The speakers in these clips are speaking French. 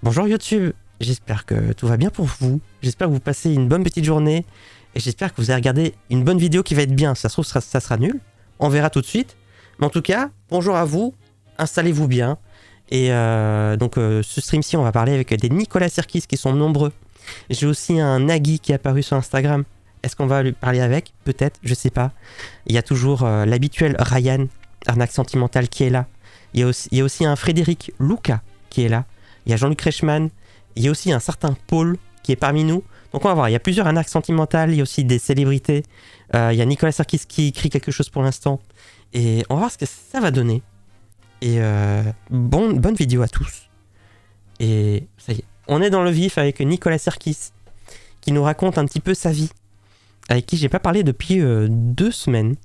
Bonjour YouTube, j'espère que tout va bien pour vous, j'espère que vous passez une bonne petite journée et j'espère que vous avez regardé une bonne vidéo qui va être bien. Ça se trouve ça sera nul, on verra tout de suite. Mais en tout cas, bonjour à vous, installez-vous bien. Et ce stream-ci, on va parler avec des Nicolas Sirkis qui sont nombreux. J'ai aussi un Nagui qui est apparu sur Instagram. Est-ce qu'on va lui parler avec? Peut-être, je sais pas. Il y a toujours l'habituel Ryan, arnaque sentimentale, qui est là. Il y a aussi un Frédéric Luca qui est là. Il y a Jean-Luc Reichmann. Il y a aussi un certain Paul qui est parmi nous. Donc on va voir, il y a plusieurs arnaques sentimentales. Il y a aussi des célébrités. Il y a Nicolas Sirkis qui écrit quelque chose pour l'instant. Et on va voir ce que ça va donner. Et bonne vidéo à tous. Et ça y est, on est dans le vif avec Nicolas Sirkis qui nous raconte un petit peu sa vie, avec qui j'ai pas parlé depuis 2 semaines.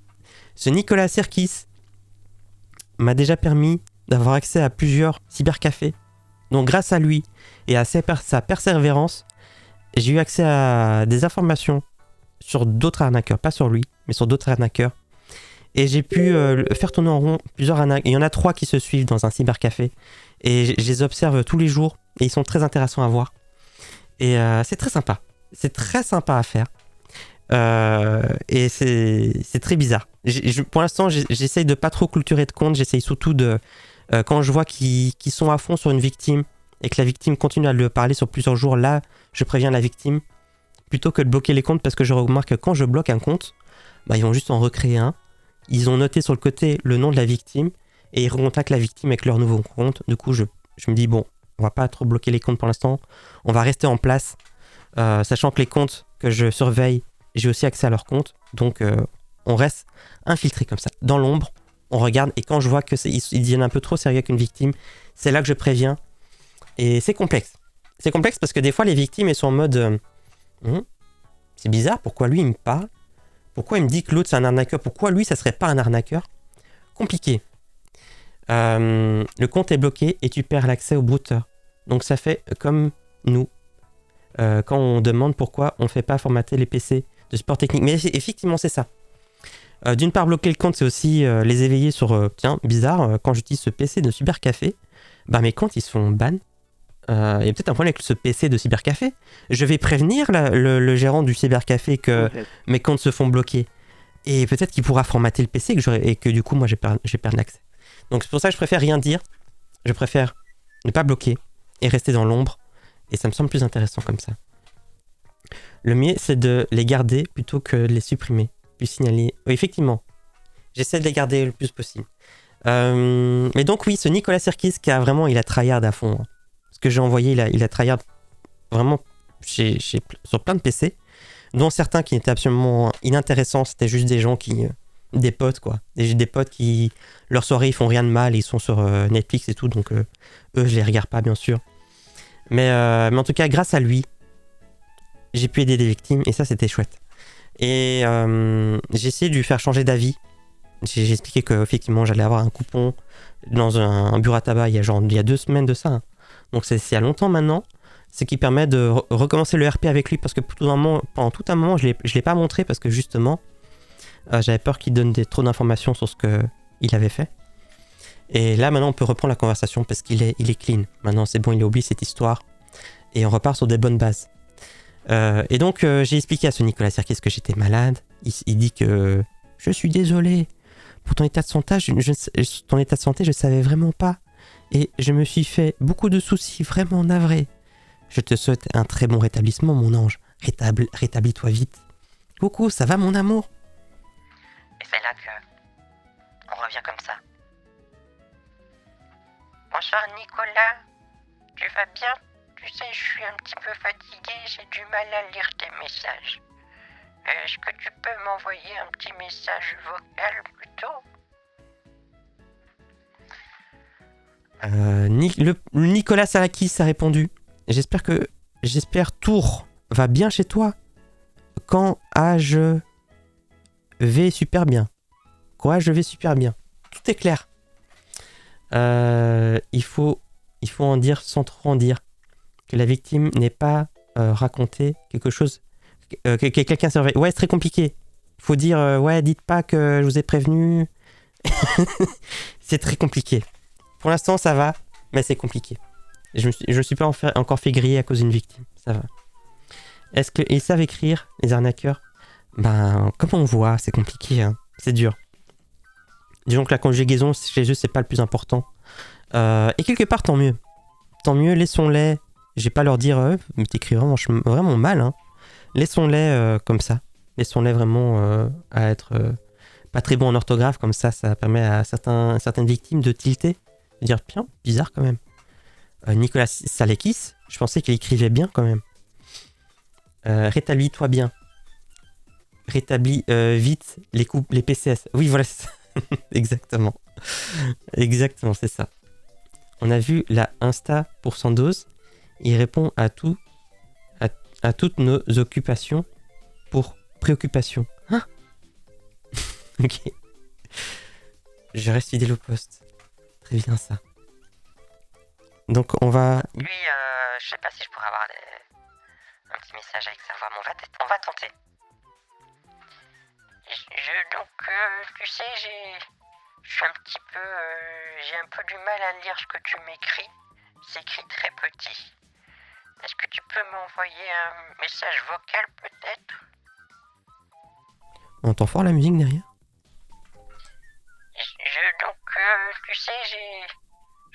Ce Nicolas Sirkis m'a déjà permis d'avoir accès à plusieurs cybercafés. Donc grâce à lui et à sa persévérance, j'ai eu accès à des informations sur d'autres arnaqueurs, pas sur lui, mais sur d'autres arnaqueurs. Et j'ai pu faire tourner en rond plusieurs arnaques. Il y en a 3 qui se suivent dans un cybercafé. Et je les observe tous les jours. Et ils sont très intéressants à voir. Et c'est très sympa. C'est très sympa à faire. Et c'est très bizarre. Pour l'instant, j'essaye de pas trop clôturer de compte. J'essaye surtout de... quand je vois qu'ils sont à fond sur une victime et que la victime continue à le parler sur plusieurs jours, là, je préviens la victime. Plutôt que de bloquer les comptes, parce que je remarque que quand je bloque un compte, bah, ils vont juste en recréer un. Ils ont noté sur le côté le nom de la victime et ils recontactent la victime avec leur nouveau compte. Du coup, je me dis, bon, on va pas trop bloquer les comptes pour l'instant. On va rester en place, sachant que les comptes que je surveille, j'ai aussi accès à leurs comptes. Donc, on reste infiltré comme ça. Dans l'ombre, on regarde et quand je vois qu'ils deviennent un peu trop sérieux avec une victime, c'est là que je préviens. Et c'est complexe. C'est complexe parce que des fois, les victimes, elles sont en mode c'est bizarre, pourquoi lui, il me parle? Pourquoi il me dit que l'autre c'est un arnaqueur? Pourquoi lui ça serait pas un arnaqueur? Compliqué. Le compte est bloqué et tu perds l'accès au brouteur. Donc ça fait comme nous. Quand on demande pourquoi on fait pas formater les PC de support technique. Mais effectivement c'est ça. D'une part bloquer le compte c'est aussi les éveiller sur tiens bizarre quand j'utilise ce PC de cybercafé, bah mes comptes ils se font ban. Il y a peut-être un problème avec ce PC de cybercafé. Je vais prévenir le gérant du cybercafé que mes comptes se font bloquer. Et peut-être qu'il pourra formater le PC et que du coup, moi, je vais perdre l'accès. Donc c'est pour ça que je préfère rien dire. Je préfère ne pas bloquer et rester dans l'ombre. Et ça me semble plus intéressant comme ça. Le mieux, c'est de les garder plutôt que de les supprimer. Puis signaler. Oui, effectivement, j'essaie de les garder le plus possible. Mais donc oui, ce Nicolas Sirkis qui a vraiment, il a tryhard à fond. Hein. Ce que j'ai envoyé, il a tryhard vraiment sur plein de PC, dont certains qui étaient absolument inintéressants. C'était juste des gens des potes quoi, des potes qui leur soirée ils font rien de mal, ils sont sur Netflix et tout, donc eux je les regarde pas bien sûr. Mais en tout cas grâce à lui, j'ai pu aider des victimes et ça c'était chouette. Et j'ai essayé de lui faire changer d'avis. J'ai expliqué que effectivement j'allais avoir un coupon dans un bureau à tabac il y a 2 semaines de ça. Hein. Donc c'est il y a longtemps maintenant, ce qui permet de recommencer le RP avec lui parce que pendant tout un moment je l'ai pas montré parce que justement j'avais peur qu'il donne trop d'informations sur ce qu'il avait fait. Et là maintenant on peut reprendre la conversation parce qu'il est clean. Maintenant c'est bon, il a oublié cette histoire et on repart sur des bonnes bases. Et donc j'ai expliqué à ce Nicolas Sirkis que j'étais malade. Il dit que je suis désolé pour ton état de santé, je savais vraiment pas. Et je me suis fait beaucoup de soucis, vraiment navrés. Je te souhaite un très bon rétablissement, mon ange. Rétablis-toi vite. Coucou, ça va, mon amour? Et c'est là que on revient comme ça. Bonsoir, Nicolas. Tu vas bien? Tu sais, je suis un petit peu fatigué, j'ai du mal à lire tes messages. Est-ce que tu peux m'envoyer un petit message vocal plutôt? Nicolas Sirkis a répondu. J'espère Tours va bien chez toi. Quand je vais super bien. Quoi, je vais super bien. Tout est clair. Il faut en dire sans trop en dire. Que la victime n'ait pas raconté quelque chose. Que quelqu'un surveille. Ouais, c'est très compliqué. Il faut dire, ouais, dites pas que je vous ai prévenu. C'est très compliqué. Pour l'instant, ça va, mais c'est compliqué. Je me suis pas encore fait griller à cause d'une victime. Ça va. Est-ce qu'ils savent écrire, les arnaqueurs? Ben, comme on voit, c'est compliqué, hein. C'est dur. Disons que la conjugaison chez eux, c'est pas le plus important. Et quelque part, tant mieux. Tant mieux, laissons-les. Je vais pas leur dire, mais t'écris vraiment mal, hein. Laissons-les comme ça. Laissons-les vraiment à être pas très bons en orthographe, comme ça permet à certaines victimes de tilter. De dire, bien, bizarre quand même. Nicolas Salekis, je pensais qu'il écrivait bien quand même. Rétablis-toi bien. Rétablis vite les PCS. Oui, voilà, c'est ça. Exactement. Exactement, c'est ça. On a vu la Insta pour Sandoz. Il répond à toutes nos occupations pour préoccupation. Hein? Ok. Je reste fidèle au poste. Très bien ça. Donc on va... Lui, je sais pas si je pourrais avoir un petit message avec sa voix, mais on va tenter. Tu sais, je suis un petit peu... j'ai un peu du mal à lire ce que tu m'écris. C'est écrit très petit. Est-ce que tu peux m'envoyer un message vocal peut-être? On entend fort la musique derrière? Tu sais, je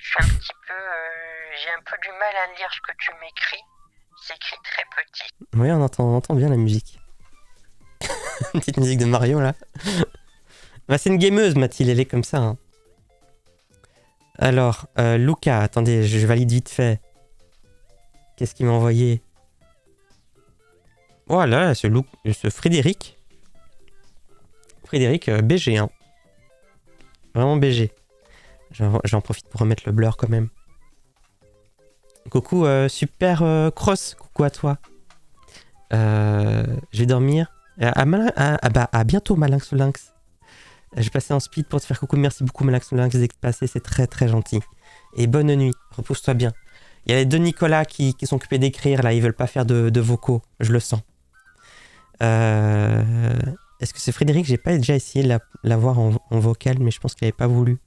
suis un petit peu... j'ai un peu du mal à lire ce que tu m'écris. C'est écrit très petit. Oui, on entend bien la musique. Une petite musique de Mario là. Bah, c'est une gameuse, Mathilde, elle est comme ça. Hein. Alors, Luca, attendez, je valide vite fait. Qu'est-ce qu'il m'a envoyé? Voilà, ce Frédéric. Frédéric BG, hein. Vraiment BG. J'en profite pour remettre le blur quand même. Coucou, super cross, coucou à toi. Je vais dormir. À bientôt, Malinx Lynx. Je vais passer en speed pour te faire coucou. Merci beaucoup, Malinx Lynx, d'être passé. C'est très très gentil. Et bonne nuit. Repose-toi bien. Il y a les deux Nicolas qui sont occupés d'écrire là. Ils veulent pas faire de vocaux. Je le sens. Est-ce que c'est Frédéric? J'ai pas déjà essayé de l'avoir en vocal, mais je pense qu'il avait pas voulu.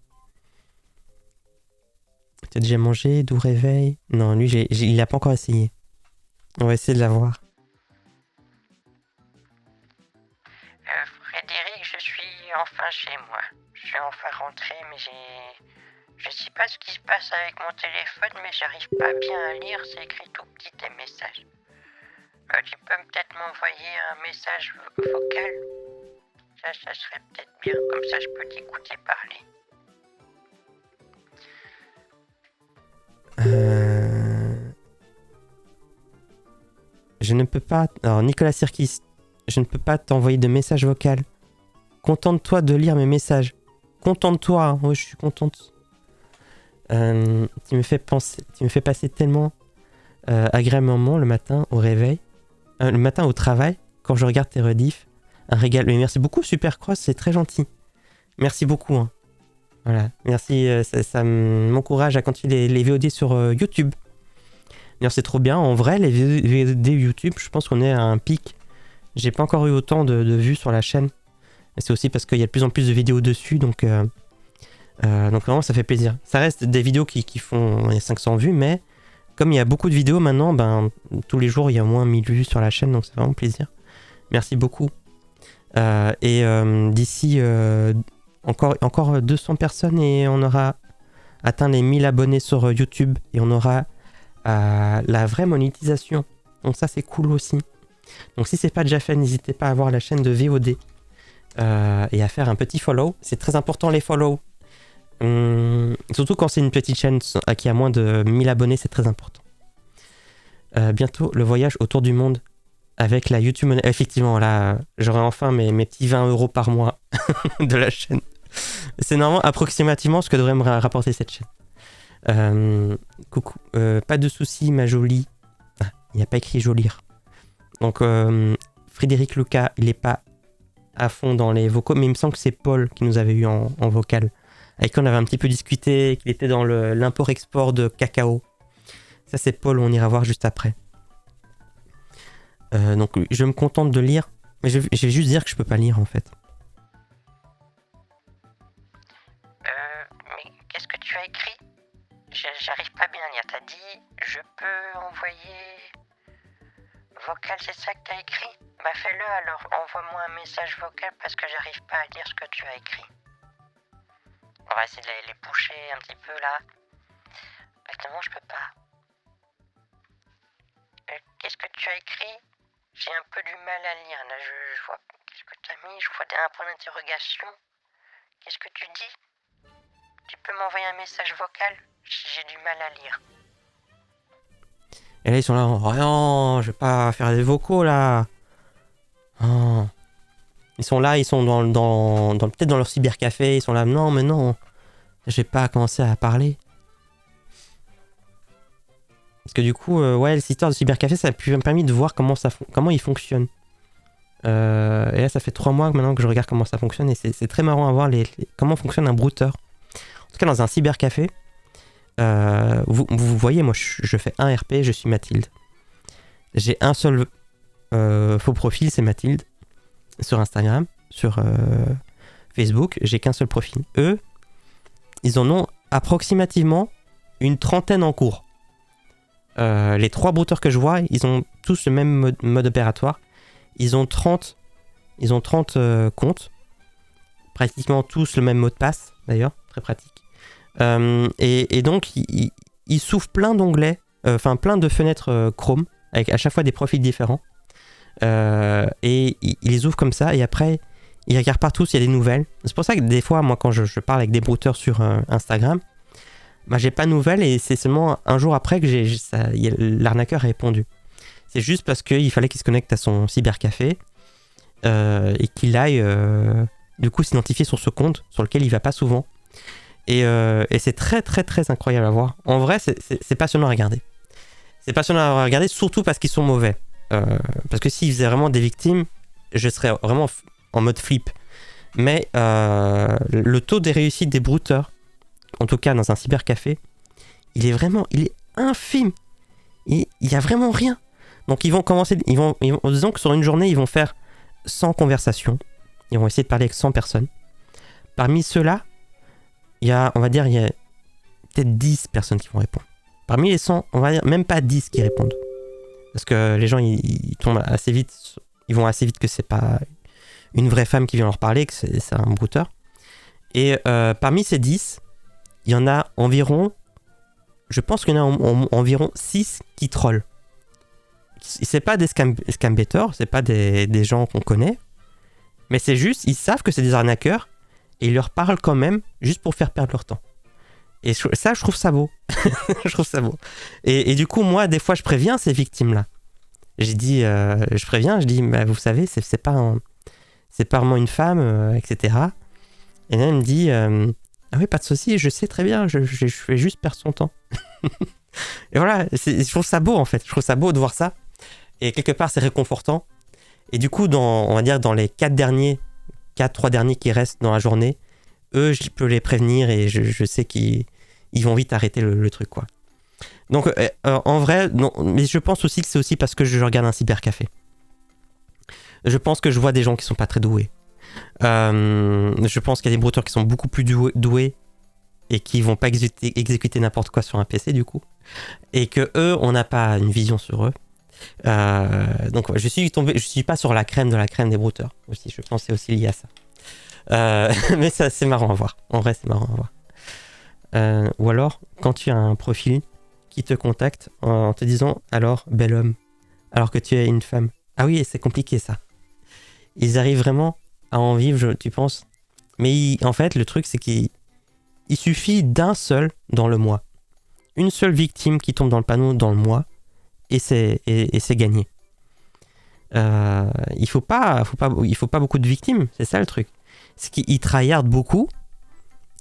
Tu as déjà mangé? Doux réveil? Non, lui, il l'a pas encore essayé. On va essayer de l'avoir. Frédéric, je suis enfin chez moi. Je suis enfin rentré, mais je sais pas ce qui se passe avec mon téléphone, mais j'arrive pas bien à lire, c'est écrit tout petit tes messages. Tu peux peut-être m'envoyer un message vocal? Ça serait peut-être bien, comme ça je peux t'écouter parler. Je ne peux pas... Alors, Nicolas Sirkis, je ne peux pas t'envoyer de message vocal. Contente-toi de lire mes messages. Contente-toi, hein. Oui, je suis contente. Tu me fais passer tellement agréablement le matin au réveil. Le matin au travail, quand je regarde tes rediffs. Un régal. Mais merci beaucoup, Supercross, c'est très gentil. Merci beaucoup. Hein. Voilà, merci, ça m'encourage à continuer les VOD sur YouTube. D'ailleurs, c'est trop bien. En vrai, les VOD YouTube, je pense qu'on est à un pic. J'ai pas encore eu autant de vues sur la chaîne. Et c'est aussi parce qu'il y a de plus en plus de vidéos dessus, donc vraiment, ça fait plaisir. Ça reste des vidéos qui font 500 vues, mais comme il y a beaucoup de vidéos maintenant, ben, tous les jours, il y a au moins 1000 vues sur la chaîne, donc c'est vraiment plaisir. Merci beaucoup. D'ici encore 200 personnes et on aura atteint les 1000 abonnés sur YouTube et on aura la vraie monétisation. Donc ça, c'est cool aussi. Donc si c'est pas déjà fait, n'hésitez pas à voir la chaîne de VOD et à faire un petit follow. C'est très important les follow. Surtout quand c'est une petite chaîne qui a moins de 1000 abonnés, c'est très important. Bientôt, le voyage autour du monde avec la YouTube Money. Effectivement, là, j'aurai enfin mes petits 20 € par mois de la chaîne. C'est normalement approximativement ce que devrait me rapporter cette chaîne. Coucou, pas de soucis, ma jolie. Ah, il n'y a pas écrit jolir. Donc, Frédéric Lucas, il n'est pas à fond dans les vocaux, mais il me semble que c'est Paul qui nous avait eu en vocal, avec qui on avait un petit peu discuté, qu'il était dans l'import-export de cacao. Ça, c'est Paul, on ira voir juste après. Donc, je me contente de lire, mais je vais juste dire que je peux pas lire en fait. Mais qu'est-ce que tu as écrit? J'arrive pas bien à lire t'as dit je peux envoyer vocal, c'est ça que t'as écrit? Bah fais-le alors, envoie-moi un message vocal parce que j'arrive pas à lire ce que tu as écrit. On va essayer de les boucher un petit peu là. Exactement, je peux pas. Qu'est-ce que tu as écrit? J'ai un peu du mal à lire là, je vois. Qu'est-ce que tu as mis? Je vois un point d'interrogation. Qu'est-ce que tu dis? Tu peux m'envoyer un message vocal? J'ai du mal à lire. Et là, ils sont là, oh non, je vais pas faire des vocaux là. Oh. Ils sont là, ils sont peut-être dans leur cybercafé, ils sont là, non, mais non, j'ai pas commencé à parler. Parce que du coup, ouais, cette histoire de cybercafé, ça m'a permis de voir comment il fonctionne. Et là, ça fait 3 mois maintenant que je regarde comment ça fonctionne, et c'est très marrant à voir comment fonctionne un brouteur. En tout cas, dans un cybercafé, vous voyez, moi, je fais un RP, je suis Mathilde. J'ai un seul faux profil, c'est Mathilde. Sur Instagram, sur Facebook, j'ai qu'un seul profil. Eux, ils en ont approximativement une trentaine en cours. Les 3 brouteurs que je vois, ils ont tous le même mode opératoire. Ils ont 30 comptes. Pratiquement tous le même mot de passe, d'ailleurs. Très pratique. Et donc, ils s'ouvrent plein d'onglets, plein de fenêtres Chrome, avec à chaque fois des profils différents. Et ils les ouvrent comme ça, et après ils regardent partout s'il y a des nouvelles. C'est pour ça que des fois, moi, quand je parle avec des brouteurs sur Instagram, bah, j'ai pas de nouvelles, et c'est seulement un jour après que l'arnaqueur a répondu. C'est juste parce qu'il fallait qu'il se connecte à son cybercafé et qu'il aille du coup s'identifier sur ce compte sur lequel il va pas souvent. Et c'est très très très incroyable à voir. En vrai, c'est passionnant à regarder. C'est passionnant à regarder, surtout parce qu'ils sont mauvais. Parce que s'ils faisaient vraiment des victimes, je serais vraiment en mode flip. Mais le taux des réussites des brouteurs, en tout cas dans un cybercafé, il est infime. Il y a vraiment rien. Donc ils vont commencer, disons que sur une journée, ils vont faire 100 conversations. Ils vont essayer de parler avec 100 personnes. Parmi ceux-là, il y a peut-être 10 personnes qui vont répondre. Parmi les 100, on va dire même pas 10 qui répondent. Parce que les gens, ils tombent assez vite. Ils vont assez vite que c'est pas une vraie femme qui vient leur parler, que c'est un brouteur. Et parmi ces 10, il y en a environ... Je pense qu'il y en a environ 6 qui trollent. C'est pas des scam-betters, c'est pas des gens qu'on connaît. Mais c'est juste, ils savent que c'est des arnaqueurs, et ils leur parlent quand même, juste pour faire perdre leur temps. Et ça, je trouve ça beau. Je trouve ça beau. Et du coup, moi, des fois, je préviens ces victimes-là. Je dis, bah, vous savez, c'est pas vraiment une femme, etc. Et là, elle me dit, ah oui, pas de souci, je sais très bien, je fais juste perdre son temps. Et voilà, je trouve ça beau, en fait. Je trouve ça beau de voir ça. Et quelque part, c'est réconfortant. Et du coup, on va dire, dans les 3 derniers qui restent dans la journée, eux, je peux les prévenir, et je sais qu'ils vont vite arrêter le truc, quoi. Donc, en vrai, non, mais je pense aussi que c'est aussi parce que je regarde un cybercafé. Je pense que je vois des gens qui sont pas très doués. Je pense qu'il y a des brouteurs qui sont beaucoup plus doués et qui vont pas exécuter n'importe quoi sur un PC, du coup. Et que eux, on n'a pas une vision sur eux. Donc, je suis pas sur la crème de la crème des brouteurs. Aussi, je pense que c'est aussi lié à ça. Mais ça, c'est marrant à voir. En vrai, c'est marrant à voir. Ou alors, quand tu as un profil qui te contacte en te disant « Alors, bel homme », alors que tu es une femme. Ah oui, c'est compliqué, ça. Ils arrivent vraiment à en vivre, tu penses. Mais en fait, le truc, c'est qu'il suffit d'un seul dans le mois. Une seule victime qui tombe dans le panneau dans le mois, et c'est gagné. Il faut pas beaucoup de victimes, c'est ça le truc. C'est qu'ils tryhardent beaucoup,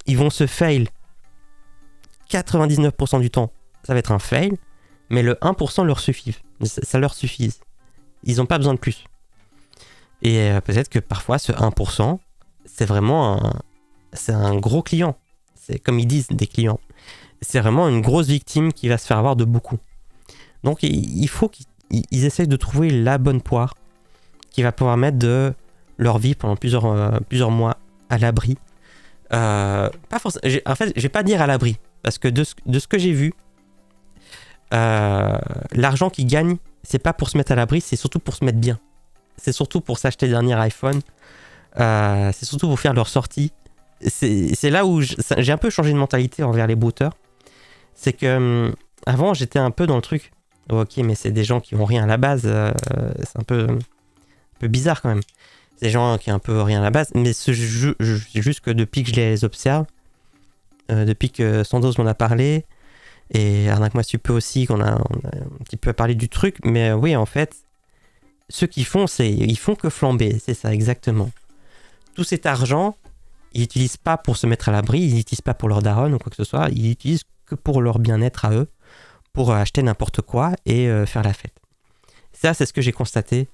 ils vont se fail 99% du temps, ça va être un fail, mais le 1% leur suffit. Ça leur suffit. Ils n'ont pas besoin de plus. Et peut-être que parfois, ce 1%, c'est vraiment un gros client. C'est comme ils disent, des clients. C'est vraiment une grosse victime qui va se faire avoir de beaucoup. Donc, il faut qu'ils essayent de trouver la bonne poire qui va pouvoir mettre de leur vie pendant plusieurs mois à l'abri. Pas forcément. En fait, je vais pas dire à l'abri, parce que de ce que j'ai vu, l'argent qu'ils gagnent, c'est pas pour se mettre à l'abri, c'est surtout pour se mettre bien. C'est surtout pour s'acheter le dernier iPhone. C'est surtout pour faire leur sortie. C'est là où j'ai un peu changé de mentalité envers les brouteurs. C'est que avant, j'étais un peu dans le truc. Ok, mais c'est des gens qui ont rien à la base. C'est un peu bizarre quand même. C'est des gens qui ont un peu rien à la base. Mais c'est juste que depuis que je les observe, depuis que Sandoz m'en a parlé, et Arnaque-moi si tu peux aussi, qu'on a un petit peu parlé du truc. Mais oui, en fait, ceux qui font, ils font que flamber. C'est ça, exactement. Tout cet argent, ils n'utilisent pas pour se mettre à l'abri, ils n'utilisent pas pour leur daronne ou quoi que ce soit, ils l'utilisent que pour leur bien-être à eux, pour acheter n'importe quoi et faire la fête. Ça, c'est ce que j'ai constaté.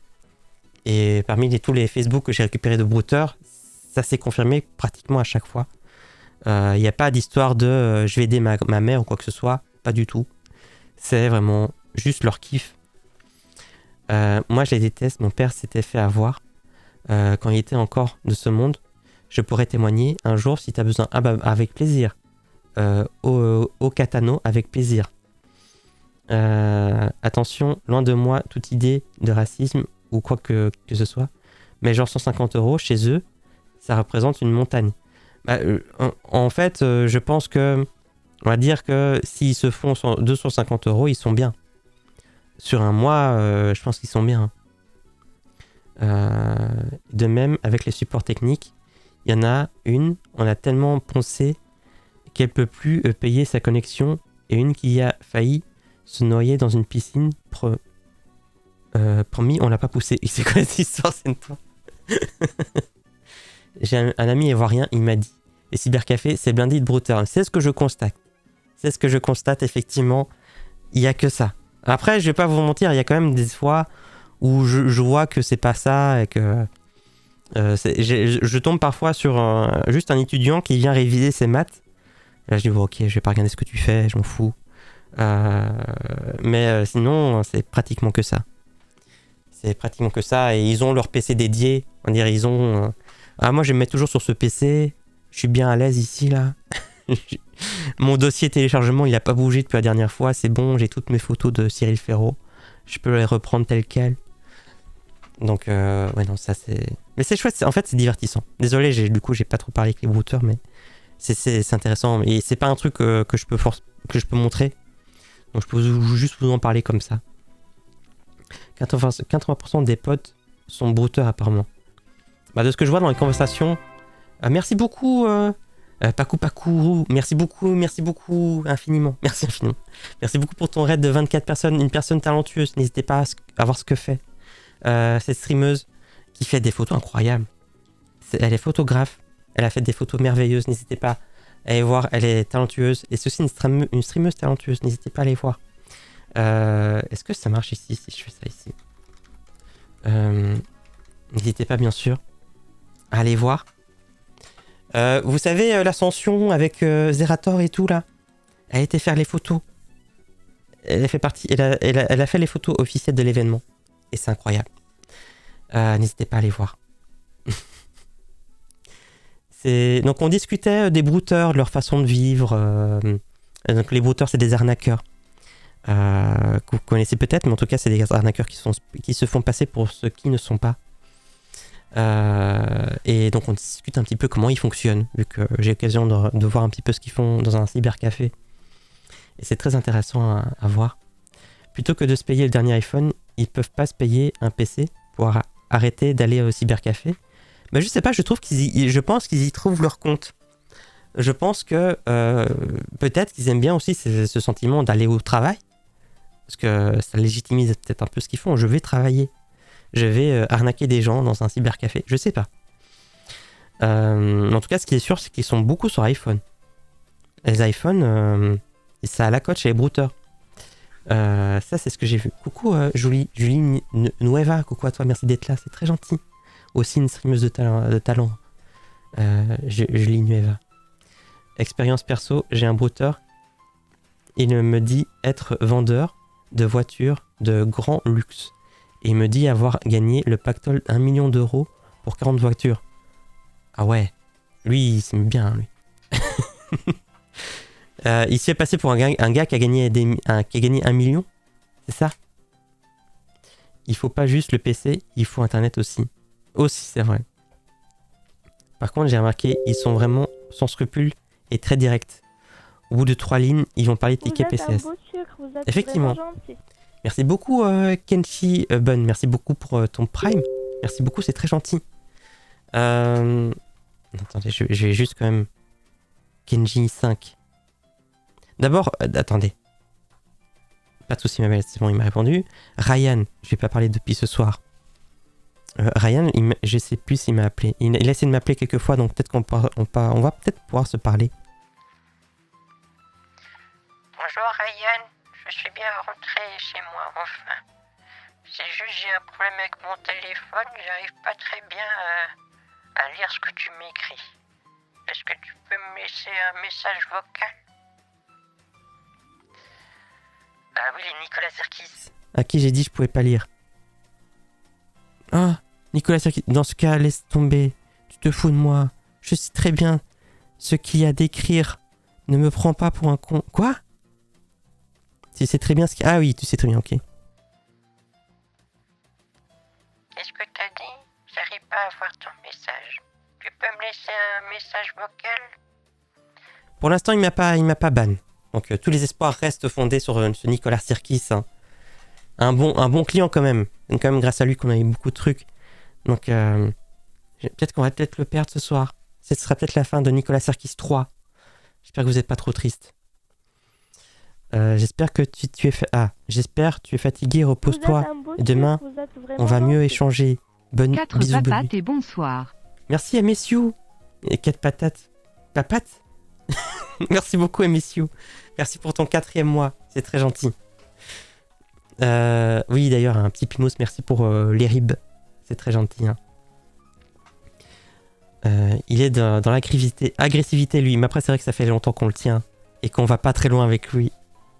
Et parmi tous les Facebook que j'ai récupérés de brouteurs, ça s'est confirmé pratiquement à chaque fois. Il n'y a pas d'histoire de je vais aider ma mère ou quoi que ce soit, pas du tout. C'est vraiment juste leur kiff. Moi, je les déteste. Mon père s'était fait avoir quand il était encore de ce monde. Je pourrais témoigner un jour si tu as besoin. Ah bah, avec plaisir. Au Catano, avec plaisir. Attention, loin de moi toute idée de racisme ou quoi que ce soit. Mais genre 150 € chez eux, ça représente une montagne. Bah, en fait, je pense que, on va dire que s'ils se font 250 €, ils sont bien. Sur un mois, je pense qu'ils sont bien. De même, avec les supports techniques, il y en a une, on a tellement poncé qu'elle peut plus payer sa connexion, et une qui a failli se noyer dans une piscine. Promis, on l'a pas poussé. C'est quoi cette histoire, c'est une toi. J'ai un ami ivoirien, il m'a dit les cybercafés, c'est blindé de brouteurs. C'est ce que je constate. C'est ce que je constate, effectivement. Il y a que ça. Après, je vais pas vous mentir, il y a quand même des fois où je vois que c'est pas ça et que je tombe parfois sur juste un étudiant qui vient réviser ses maths. Là, je dis bon, ok, je vais pas regarder ce que tu fais, je m'en fous. Mais sinon, c'est pratiquement que ça. C'est pratiquement que ça. Et ils ont leur PC dédié. On dirait ils ont. Moi, je me mets toujours sur ce PC. Je suis bien à l'aise ici là. Mon dossier téléchargement, il a pas bougé depuis la dernière fois. C'est bon, j'ai toutes mes photos de Cyril Ferraud. Je peux les reprendre telles quelles. Donc, ouais, non, ça c'est. Mais c'est chouette. En fait, c'est divertissant. Désolé, du coup, j'ai pas trop parlé avec les brouteurs, mais c'est intéressant. Et c'est pas un truc que je peux montrer. Donc, je peux juste vous en parler comme ça. 80% des potes sont brouteurs apparemment. Bah, de ce que je vois dans les conversations. Merci beaucoup, Pakou, merci beaucoup infiniment. Merci infiniment. Merci beaucoup pour ton raid de 24 personnes, une personne talentueuse. N'hésitez pas à voir ce que fait cette streameuse qui fait des photos incroyables. Elle est photographe, elle a fait des photos merveilleuses. N'hésitez pas à aller voir, elle est talentueuse. Et c'est aussi une streameuse talentueuse, n'hésitez pas à aller voir. Est-ce que ça marche ici si je fais ça ici? N'hésitez pas bien sûr à aller voir. Vous savez l'ascension avec Zerator et tout là, elle a été faire les photos. Elle a fait partie, elle a fait les photos officielles de l'événement et c'est incroyable. N'hésitez pas à aller voir. Donc on discutait des brouteurs, de leur façon de vivre. Donc les brouteurs c'est des arnaqueurs. Que vous connaissez peut-être, mais en tout cas c'est des arnaqueurs qui se font passer pour ceux qui ne sont pas. Et donc on discute un petit peu comment ils fonctionnent, vu que j'ai l'occasion de voir un petit peu ce qu'ils font dans un cybercafé. Et c'est très intéressant à voir. Plutôt que de se payer le dernier iPhone, ils peuvent pas se payer un PC pour arrêter d'aller au cybercafé. Mais je sais pas, je pense qu'ils y trouvent leur compte. Je pense que peut-être qu'ils aiment bien aussi ce sentiment d'aller au travail. Parce que ça légitimise peut-être un peu ce qu'ils font. Je vais travailler. Je vais arnaquer des gens dans un cybercafé. Je sais pas. En tout cas, ce qui est sûr, c'est qu'ils sont beaucoup sur iPhone. Les iPhones, ça a la cote chez les brouteurs. Ça, c'est ce que j'ai vu. Coucou Julie Nueva. Coucou à toi, merci d'être là. C'est très gentil. Aussi une streameuse de talent. Julie Nueva. Expérience perso, j'ai un brouteur. Il me dit être vendeur de voitures de grand luxe. Et il me dit avoir gagné le pactole d'1 million d'euros pour 40 voitures. Ah ouais, lui, il s'aime bien, lui. Il s'est passé pour un gars qui a gagné, qui a gagné 1 million. C'est ça? Il faut pas juste le PC, il faut Internet aussi. Aussi, c'est vrai. Par contre, j'ai remarqué, ils sont vraiment sans scrupules et très directs. Au bout de 3 lignes, ils vont parler de ticket PCS. Effectivement. Merci beaucoup, Kenshi Bun. Merci beaucoup pour ton Prime. Merci beaucoup, c'est très gentil. Attendez, je vais juste quand même... Kenji 5. D'abord, attendez. Pas de soucis, ma belle, c'est bon, il m'a répondu. Ryan, je vais pas parler depuis ce soir. Ryan, je sais plus s'il m'a appelé. Il a essayé de m'appeler quelques fois, donc peut-être on va peut-être pouvoir se parler. Bonjour Ryan, je suis bien rentré chez moi enfin. C'est juste j'ai un problème avec mon téléphone, j'arrive pas très bien à lire ce que tu m'écris. Est-ce que tu peux me laisser un message vocal? Ah oui, les Nicolas Serkis. À qui j'ai dit je pouvais pas lire. Ah, Nicolas Serkis, dans ce cas, laisse tomber. Tu te fous de moi. Je sais très bien ce qu'il y a d'écrire. Ne me prends pas pour un con. Quoi? Tu sais très bien ce qu'il y a... Ah oui, tu sais très bien, ok. Qu'est-ce que t'as dit? J'arrive pas à voir ton message. Tu peux me laisser un message vocal? Pour l'instant, il m'a pas ban. Donc tous les espoirs restent fondés sur ce Nicolas Serkis. Hein. Un bon client quand même. C'est quand même grâce à lui qu'on a eu beaucoup de trucs. Donc peut-être qu'on va peut-être le perdre ce soir. Ce sera peut-être la fin de Nicolas Serkis 3. J'espère que vous n'êtes pas trop triste. J'espère que tu es j'espère tu es fatigué, repose-toi. Et demain, on va mieux échanger. Bonne 4 bisous. papates et bonsoir. Merci à messieurs. Et 4 patates. Papates. Merci beaucoup, messieurs. Merci pour ton 4e mois. C'est très gentil. Oui, d'ailleurs, un petit Pimous, merci pour les ribs. C'est très gentil. Hein. Il est dans l'agressivité, lui. Mais après, c'est vrai que ça fait longtemps qu'on le tient. Et qu'on va pas très loin avec lui.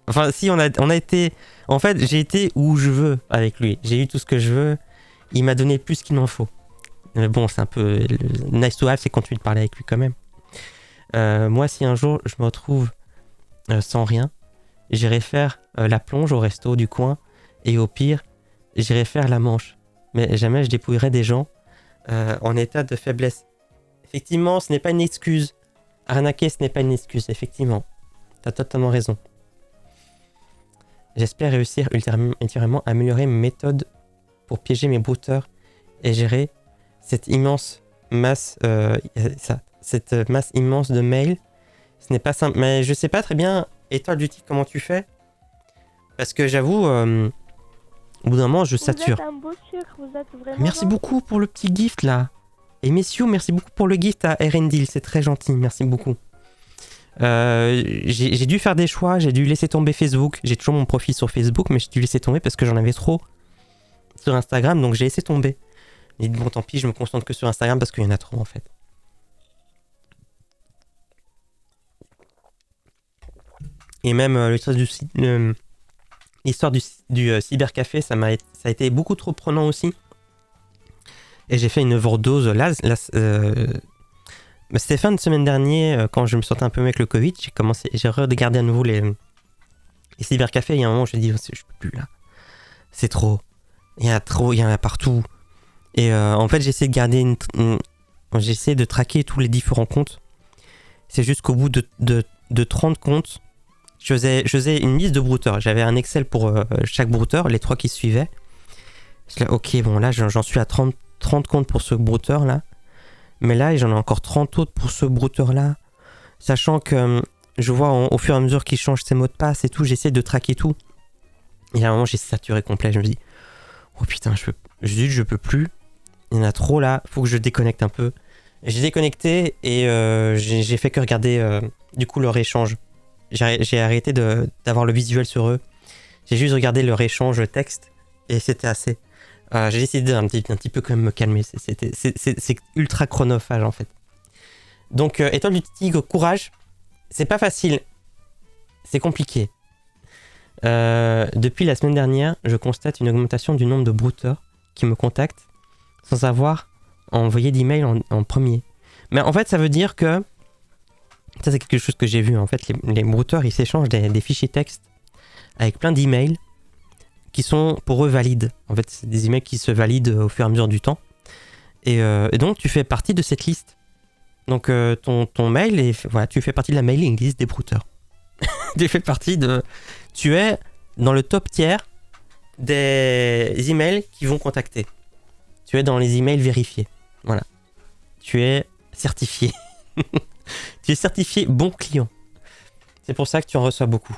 Enfin, si, on a été... En fait, j'ai été où je veux avec lui. J'ai eu tout ce que je veux. Il m'a donné plus qu'il m'en faut. Mais bon, c'est un peu... Nice to have, c'est continuer de parler avec lui quand même. Moi, si un jour, je me retrouve sans rien, j'irai faire la plonge au resto du coin. Et au pire, j'irai faire la manche. Mais jamais je dépouillerai des gens en état de faiblesse. Effectivement, ce n'est pas une excuse. Arnaquer, ce n'est pas une excuse, effectivement. T'as totalement raison. J'espère réussir ultérieurement à améliorer mes méthodes pour piéger mes brouteurs et gérer cette immense masse, cette masse immense de mails. Ce n'est pas simple, mais je sais pas très bien, Étoile du Tigre, comment tu fais? Parce que j'avoue, au bout d'un moment, je sature. Merci beaucoup pour le petit gift là. Et messieurs, merci beaucoup pour le gift à Erendil, c'est très gentil, merci beaucoup. J'ai dû faire des choix, j'ai dû laisser tomber Facebook. J'ai toujours mon profil sur Facebook, mais j'ai dû laisser tomber parce que j'en avais trop sur Instagram, donc j'ai laissé tomber. Et bon, tant pis, je me concentre que sur Instagram parce qu'il y en a trop en fait. Et même l'histoire du cybercafé, ça a été beaucoup trop prenant aussi. Et j'ai fait une overdose là. C'était fin de semaine dernière, quand je me sentais un peu mieux avec le Covid, j'ai regardé à nouveau les cybercafés. Il y a un moment où je me dis, oh, je peux plus là. C'est trop. Il y en a partout. Et en fait, j'essaie de garder j'essaie de traquer tous les différents comptes. C'est juste qu'au bout de 30 comptes, je faisais une liste de brouteurs. J'avais un Excel pour chaque brouteur, les 3 qui suivaient. Ok, bon là, j'en suis à 30 comptes pour ce brouteur là. Mais là, j'en ai encore 30 autres pour ce brouteur-là. Sachant que je vois au fur et à mesure qu'il change ses mots de passe et tout, j'essaie de traquer tout. Et à un moment, j'ai saturé complet. Je me dis, oh putain, je peux plus. Il y en a trop là, faut que je déconnecte un peu. J'ai déconnecté et j'ai fait que regarder du coup leur échange. J'ai arrêté d'avoir le visuel sur eux. J'ai juste regardé leur échange texte et c'était assez. J'ai décidé d'un petit peu quand même me calmer. C'est ultra chronophage en fait. Donc Étoile du Tigre, courage. C'est pas facile. C'est compliqué. Depuis la semaine dernière, je constate une augmentation du nombre de brouteurs qui me contactent sans avoir envoyé d'email en premier. Mais en fait, ça veut dire que Ça, c'est quelque chose que j'ai vu. En fait, les brouteurs, ils s'échangent des fichiers texte avec plein d'emails qui sont pour eux valides. En fait, c'est des emails qui se valident au fur et à mesure du temps. Et donc, tu fais partie de cette liste. Donc, ton mail, voilà, tu fais partie de la mailing list des brouteurs. Tu es dans le top tiers des emails qui vont contacter. Tu es dans les emails vérifiés. Voilà. Tu es certifié. Tu es certifié bon client. C'est pour ça que tu en reçois beaucoup.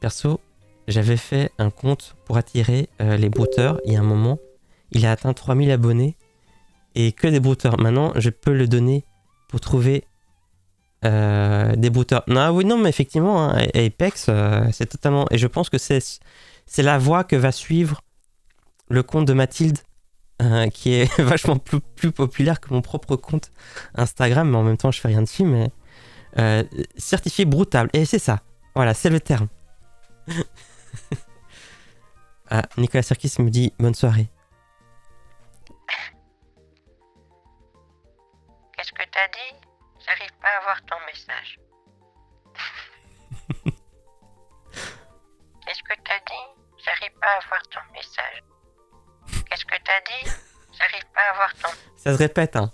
Perso, j'avais fait un compte pour attirer les brouteurs il y a un moment. Il a atteint 3000 abonnés et que des brouteurs. Maintenant, je peux le donner pour trouver des brouteurs. Non, oui, non, mais effectivement, hein, Apex, c'est totalement... Et je pense que c'est la voie que va suivre le compte de Mathilde, qui est vachement plus populaire que mon propre compte Instagram, mais en même temps, je fais rien dessus, mais... certifié broutable. Et c'est ça. Voilà, c'est le terme. Ah, Nicolas Serkis me dit bonne soirée. Qu'est-ce que t'as dit? J'arrive pas à voir ton message. Qu'est-ce que t'as dit? J'arrive pas à voir ton message. Qu'est-ce que t'as dit? J'arrive pas à voir ton... Ça se répète, hein.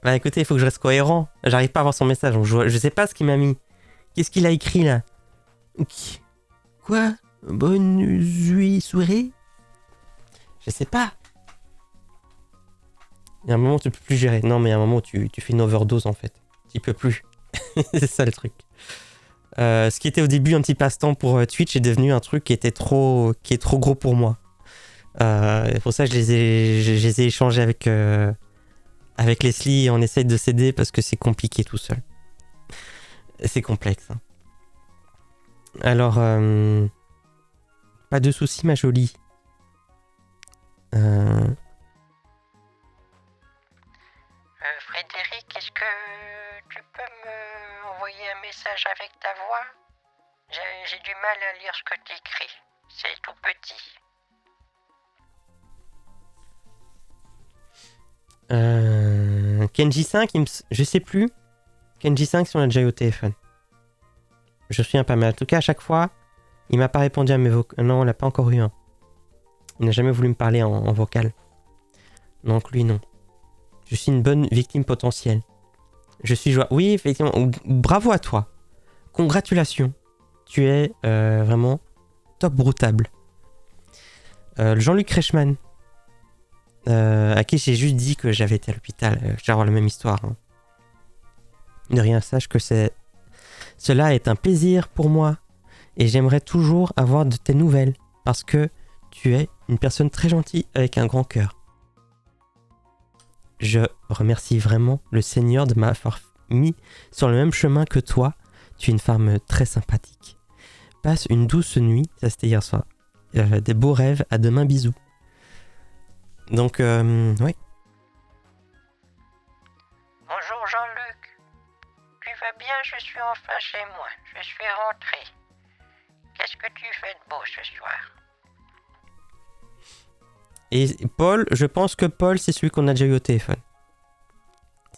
Bah écoutez, il faut que je reste cohérent. J'arrive pas à voir son message, donc je sais pas ce qu'il m'a mis. Qu'est-ce qu'il a écrit là? Quoi? Bonne nuit, soirée? Je sais pas. Il y a un moment où tu peux plus gérer. Non, mais il y a un moment où tu fais une overdose en fait. Tu peux plus. C'est ça le truc. Ce qui était au début un petit passe-temps pour Twitch est devenu un truc qui est trop gros pour moi. Pour ça, je les ai échangés avec Leslie et on essaye de s'aider parce que c'est compliqué tout seul. C'est complexe. Hein. Alors, pas de soucis, ma jolie. Frédéric, est-ce que tu peux me envoyer un message avec ta voix? J'ai du mal à lire ce que t'écris. C'est tout petit. Kenji 5, je sais plus. Kenji 5, si on l'a déjà eu au téléphone. Je suis un pas mal. En tout cas, à chaque fois, il m'a pas répondu à mes vocaux. Non, on l'a pas encore eu un. Il n'a jamais voulu me parler en vocal. Donc lui, non. Je suis une bonne victime potentielle. Je suis joie. Oui, effectivement. Bravo à toi. Congratulations. Tu es vraiment top broutable. Jean-Luc Reichmann, à qui j'ai juste dit que j'avais été à l'hôpital. Je vais avoir la même histoire. Hein. De rien, sache que cela est un plaisir pour moi. Et j'aimerais toujours avoir de tes nouvelles. Parce que tu es une personne très gentille avec un grand cœur. Je remercie vraiment le Seigneur de m'avoir mis sur le même chemin que toi. Tu es une femme très sympathique. Passe une douce nuit, ça c'était hier soir. Des beaux rêves, à demain, bisous. Donc, oui. Bonjour Jean-Luc. Tu vas bien? Je suis enfin chez moi. Je suis rentré. Qu'est-ce que tu fais de beau ce soir? Et Paul, je pense que Paul, c'est celui qu'on a déjà eu au téléphone.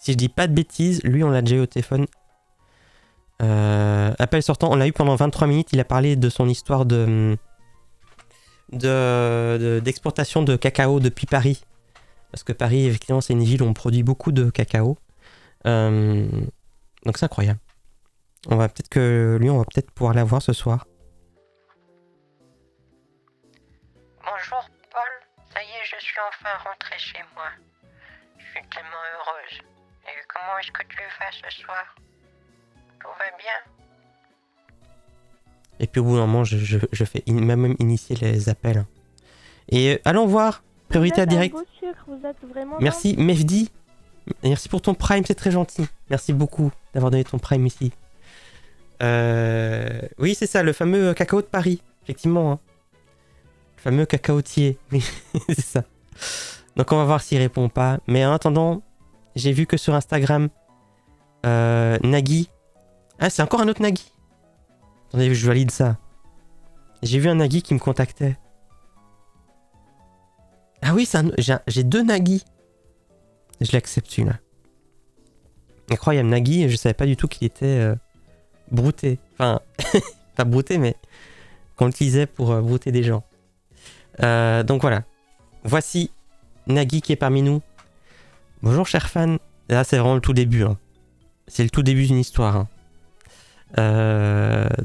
Si je dis pas de bêtises, lui, on l'a déjà eu au téléphone. Appel sortant, on l'a eu pendant 23 minutes. Il a parlé de son histoire d'exportation de cacao depuis Paris. Parce que Paris, effectivement, c'est une ville où on produit beaucoup de cacao. Donc c'est incroyable. On va peut-être pouvoir l'avoir ce soir. Bonjour Paul, ça y est, je suis enfin rentrée chez moi. Je suis tellement heureuse. Et comment est-ce que tu vas ce soir? Tout va bien? Et puis au bout d'un moment, je fais même initier les appels. Et allons voir, priorité à direct. Vous êtes vraiment Merci Mefdi. Merci pour ton prime, c'est très gentil. Merci beaucoup d'avoir donné ton prime ici. Oui, c'est ça, le fameux cacao de Paris. Effectivement. Hein. Le fameux cacaotier. Oui, c'est ça. Donc on va voir s'il répond pas. Mais en attendant, j'ai vu que sur Instagram, Nagui. Ah, c'est encore un autre Nagui. Attendez, je valide ça. J'ai vu un Nagui qui me contactait. Ah oui, j'ai deux Nagui. Je l'accepte celui-là. Incroyable, Nagui, je savais pas du tout qu'il était brouté. Enfin, pas brouté, mais qu'on l'utilisait pour brouter des gens. Donc voilà. Voici Nagui qui est parmi nous. Bonjour, cher fan. Là, c'est vraiment le tout début. Hein. C'est le tout début d'une histoire. Hein.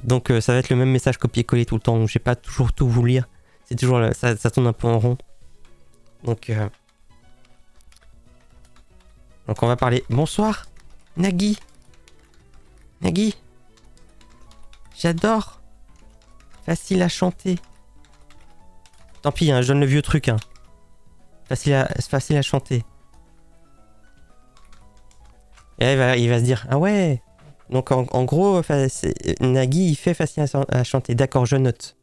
Donc ça va être le même message copier-coller tout le temps. Je vais pas toujours tout vous lire. C'est toujours ça tourne un peu en rond. Donc on va parler. Bonsoir, Nagui. Nagui. J'adore. Facile à chanter. Tant pis, hein, je donne le vieux truc. Hein. Facile à chanter. Et là, il va se dire, ah ouais. Donc en gros, Nagui, il fait facile à chanter. D'accord, je note.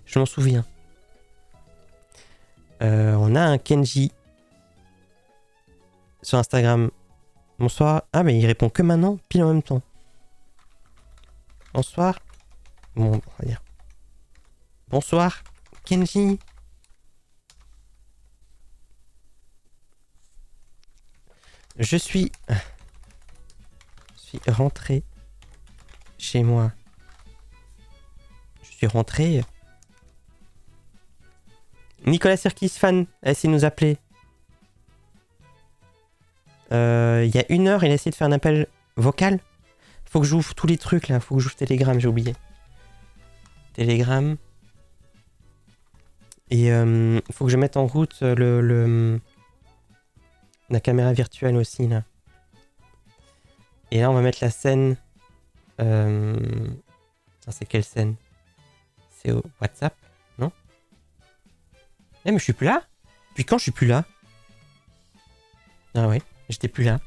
Je m'en souviens. On a un Kenji sur Instagram. Bonsoir. Ah mais il répond que maintenant, pile en même temps. Bonsoir. Bon, on va dire. Bonsoir, Kenji. Je suis rentré chez moi. Je suis rentré. Nicolas Serkis, fan, a essayé de nous appeler. Il y a 1 heure, il a essayé de faire un appel vocal. Faut que j'ouvre tous les trucs là. Faut que j'ouvre Telegram, j'ai oublié. Telegram. Et faut que je mette en route la caméra virtuelle aussi là. Et là, on va mettre la scène. C'est quelle scène? C'est au WhatsApp, non? Eh, mais je suis plus là? Depuis quand je suis plus là? Ah ouais, j'étais plus là.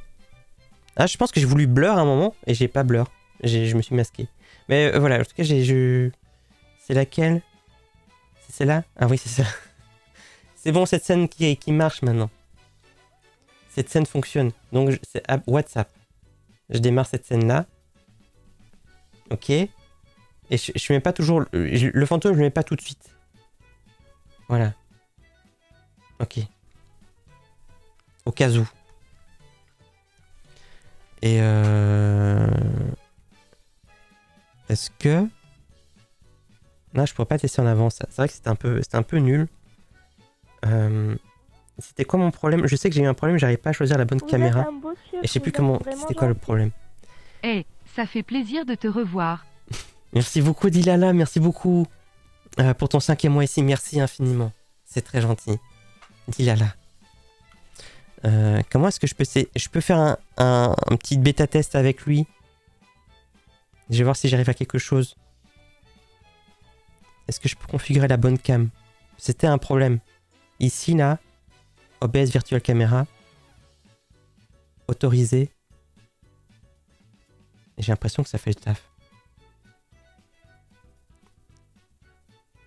Ah, je pense que j'ai voulu blur à un moment et j'ai pas blur. Je me suis masqué. Mais voilà, en tout cas, c'est laquelle? C'est celle-là? Ah oui, c'est ça. C'est bon, cette scène qui marche maintenant. Cette scène fonctionne. Donc, c'est WhatsApp. Je démarre cette scène-là. Ok. Et je mets pas toujours... Le fantôme, je le mets pas tout de suite. Voilà. Ok. Au cas où. Et est-ce que... Non, je pourrais pas tester en avance. C'est vrai que c'était un peu nul. C'était quoi mon problème? Je sais que j'ai eu un problème, j'arrive pas à choisir la bonne caméra. Et je sais plus comment... C'était quoi le problème? Hey, ça fait plaisir de te revoir. Merci beaucoup Dilala, merci beaucoup pour ton 5e mois ici, merci infiniment. C'est très gentil. Dilala. Comment est-ce que je peux faire un petit bêta test avec lui? Je vais voir si j'arrive à quelque chose. Est-ce que je peux configurer la bonne cam? C'était un problème. Ici, là, OBS Virtual Camera. Autorisé. J'ai l'impression que ça fait le taf.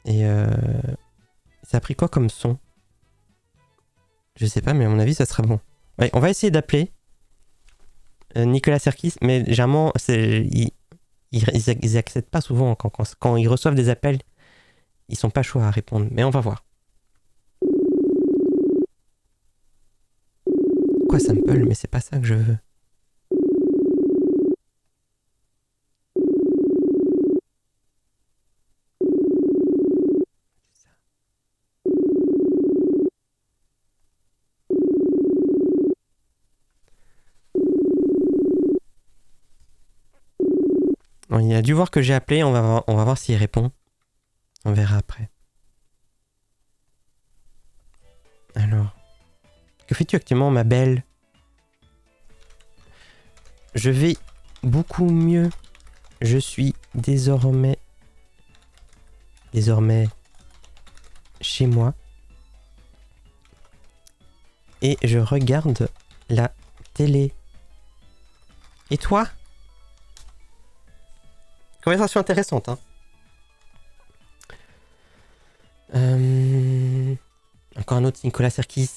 Et ça a pris quoi comme son? Je sais pas, mais à mon avis, ça sera bon. Ouais, on va essayer d'appeler Nicolas Serkis, mais généralement, ils acceptent pas souvent quand ils reçoivent des appels. Ils sont pas chauds à répondre, mais on va voir. Quoi sample? Mais c'est pas ça que je veux. Bon, il a dû voir que j'ai appelé, on va voir s'il répond. On verra après. Alors, que fais-tu actuellement, ma belle? Je vais beaucoup mieux. Je suis désormais chez moi. Et je regarde la télé. Et toi? Conversation intéressante, hein. Encore un autre Nicolas Serkis.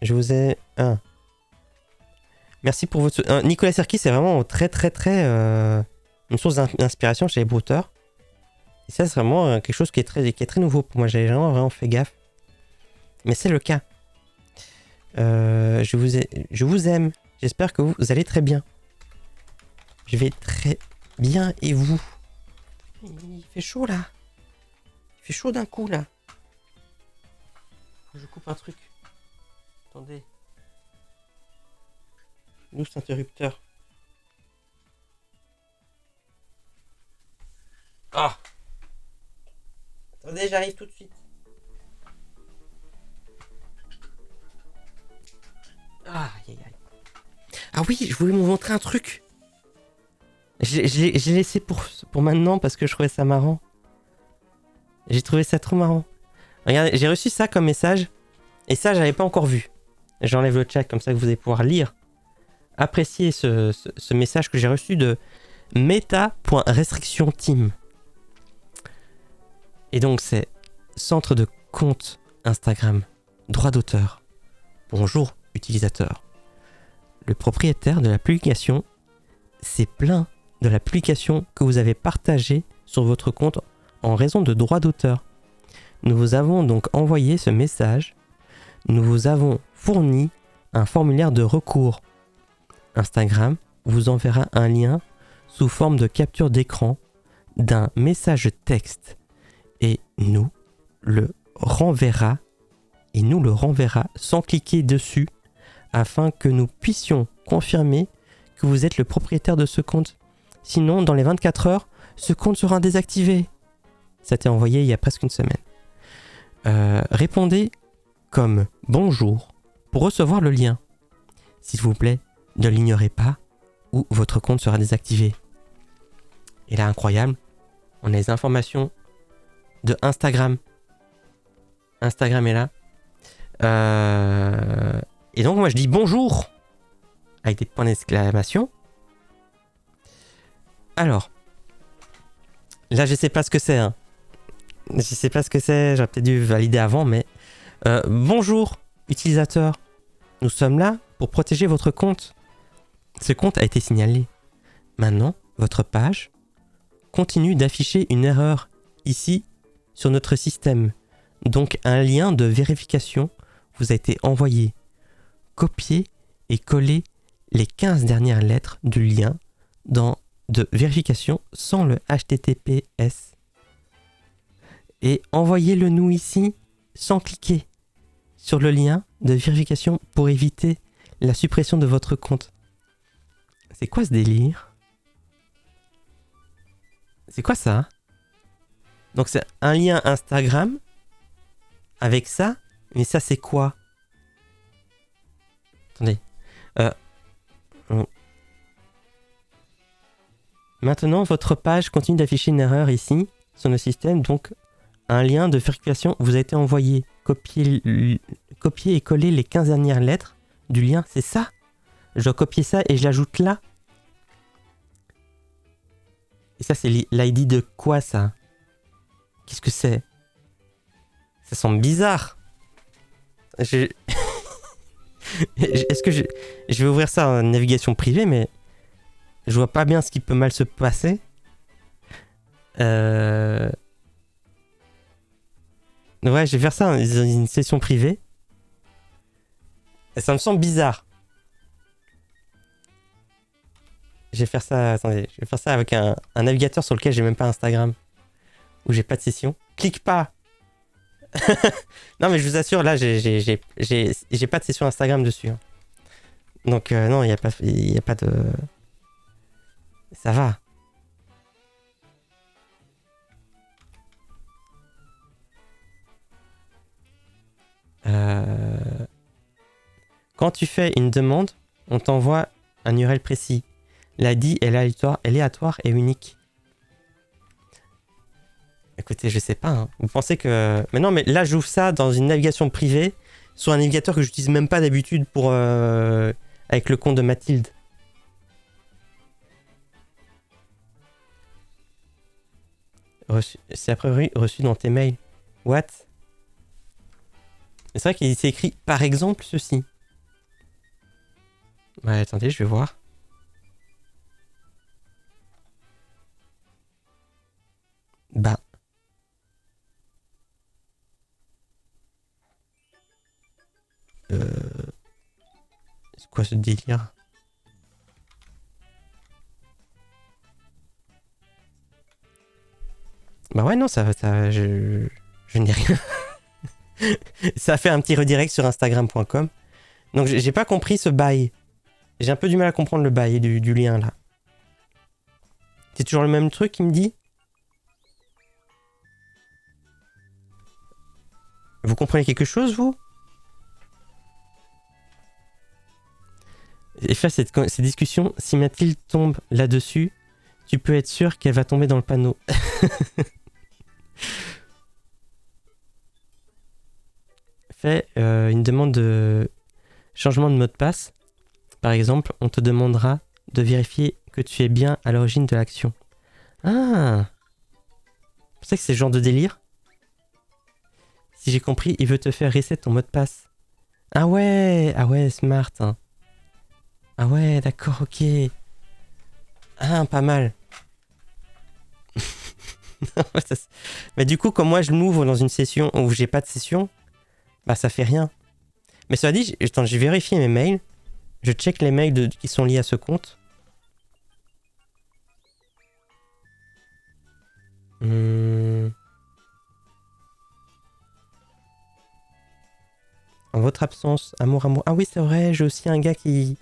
Je vous ai... Merci pour votre... Nicolas Serkis, c'est vraiment très une source d'inspiration chez les brouteurs. Et ça, c'est vraiment quelque chose qui est très nouveau pour moi. J'avais vraiment fait gaffe. Mais c'est le cas. Je vous aime. J'espère que vous allez très bien. Je vais très bien et vous? Il fait chaud là. Il fait chaud d'un coup là. Je coupe un truc. Attendez. Nous, cet interrupteur. Ah! Attendez, j'arrive tout de suite. Ah, aïe, aïe. Ah oui, je voulais vous montrer un truc. Je l'ai laissé pour maintenant parce que je trouvais ça marrant. J'ai trouvé ça trop marrant. Regardez, j'ai reçu ça comme message. Et ça, j'avais pas encore vu. J'enlève le chat comme ça que vous allez pouvoir lire. Apprécier ce message que j'ai reçu de meta.restrictionteam. Et donc, c'est centre de compte Instagram. Droit d'auteur. Bonjour, utilisateur. Le propriétaire de la publication s'est plaint de la publication que vous avez partagée sur votre compte en raison de droits d'auteur. Nous vous avons donc envoyé ce message. Nous vous avons fourni un formulaire de recours. Instagram vous enverra un lien sous forme de capture d'écran d'un message texte et nous le renverra sans cliquer dessus afin que nous puissions confirmer que vous êtes le propriétaire de ce compte. Sinon, dans les 24 heures, ce compte sera désactivé. Ça t'est envoyé il y a presque une semaine. Répondez comme bonjour pour recevoir le lien. S'il vous plaît, ne l'ignorez pas ou votre compte sera désactivé. Et là, incroyable, on a les informations de Instagram. Instagram est là. Et donc moi je dis bonjour avec des points d'exclamation. Alors, là je sais pas ce que c'est. Je sais pas ce que c'est, j'aurais peut-être dû valider avant, mais... bonjour, utilisateur. Nous sommes là pour protéger votre compte. Ce compte a été signalé. Maintenant, votre page continue d'afficher une erreur ici sur notre système. Donc un lien de vérification vous a été envoyé. Copiez et collez les 15 dernières lettres du lien de vérification sans le HTTPS. Et envoyez-le nous ici sans cliquer sur le lien de vérification pour éviter la suppression de votre compte. C'est quoi ce délire? C'est quoi ça? Donc c'est un lien Instagram avec ça, mais ça c'est quoi? Attendez. Maintenant, votre page continue d'afficher une erreur ici sur le système, donc un lien de vérification vous a été envoyé. Copiez et coller les 15 dernières lettres du lien, c'est ça? Je dois copier ça et je l'ajoute là. Et ça, c'est l'ID de quoi, ça? Qu'est-ce que c'est? Ça semble bizarre. Est-ce que je vais ouvrir ça en navigation privée, mais je vois pas bien ce qui peut mal se passer. Ouais, je vais faire ça dans une session privée. Et ça me semble bizarre. Je vais faire ça, attendez, je vais faire ça avec un navigateur sur lequel j'ai même pas Instagram. Où j'ai pas de session. Clique pas. Non mais je vous assure, là j'ai pas de session Instagram dessus. Hein. Donc non, il y a pas de... Ça va. Quand tu fais une demande, on t'envoie un URL précis. L'ID est aléatoire et unique. Écoutez, je sais pas. Hein. Vous pensez que... Mais non, mais là, j'ouvre ça dans une navigation privée sur un navigateur que j'utilise même pas d'habitude pour avec le compte de Mathilde. C'est a priori reçu dans tes mails. What? C'est vrai qu'il s'est écrit par exemple ceci. Ouais, attendez, je vais voir. Bah. quoi ce délire? Bah ouais, non, je n'ai rien. Ça a fait un petit redirect sur Instagram.com. Donc j'ai pas compris ce bail. J'ai un peu du mal à comprendre le bail du lien là. C'est toujours le même truc qu'il me dit? Vous comprenez quelque chose, vous? Et faire cette discussion, si Mathilde tombe là-dessus, tu peux être sûr qu'elle va tomber dans le panneau. Fais une demande de changement de mot de passe. Par exemple, on te demandera de vérifier que tu es bien à l'origine de l'action. Ah! C'est ça que c'est ce genre de délire? Si j'ai compris, il veut te faire reset ton mot de passe. Ah ouais, smart. Hein. Ah ouais, d'accord, ok. Ah, pas mal. Mais du coup, comme moi je m'ouvre dans une session où j'ai pas de session, bah ça fait rien. Mais cela dit, j'ai vérifié mes mails. Je check les mails qui sont liés à ce compte. En votre absence, amour. Ah oui, c'est vrai, j'ai aussi un gars qui...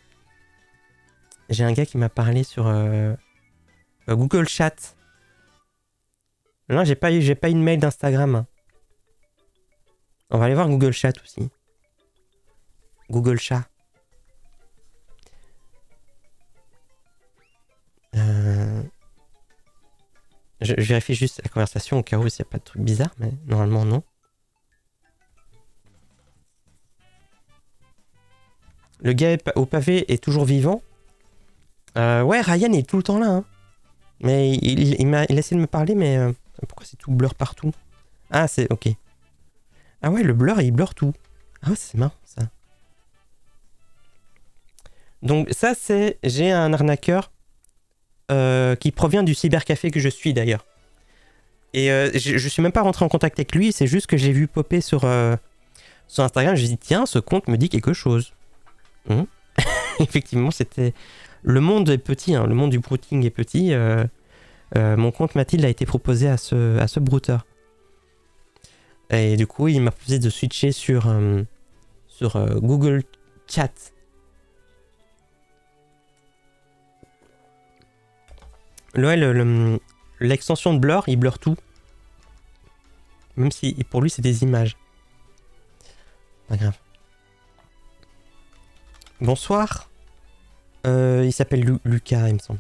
J'ai un gars qui m'a parlé sur Google Chat. Non, j'ai pas eu de mail d'Instagram. On va aller voir Google Chat aussi. Google Chat. Je vérifie juste la conversation au cas où s'il n'y a pas de truc bizarre, mais normalement non. Le gars au pavé est toujours vivant. Ouais, Ryan est tout le temps là. Hein. Mais il a essayé de me parler, mais pourquoi c'est tout blur partout? Ah, c'est ok. Ah ouais, le blur, il blur tout. Ah ouais, c'est marrant ça. Donc ça, c'est... J'ai un arnaqueur qui provient du cybercafé que je suis d'ailleurs. Et je suis même pas rentré en contact avec lui, c'est juste que j'ai vu popper sur Instagram, j'ai dit tiens, ce compte me dit quelque chose. Effectivement, c'était... Le monde est petit, hein, le monde du brouting est petit. Mon compte Mathilde a été proposé à ce brouteur. Et du coup, il m'a proposé de switcher sur Google Chat. L'extension de blur, il blur tout. Même si pour lui, c'est des images. Pas grave. Bonsoir. Il s'appelle Lucas, il me semble.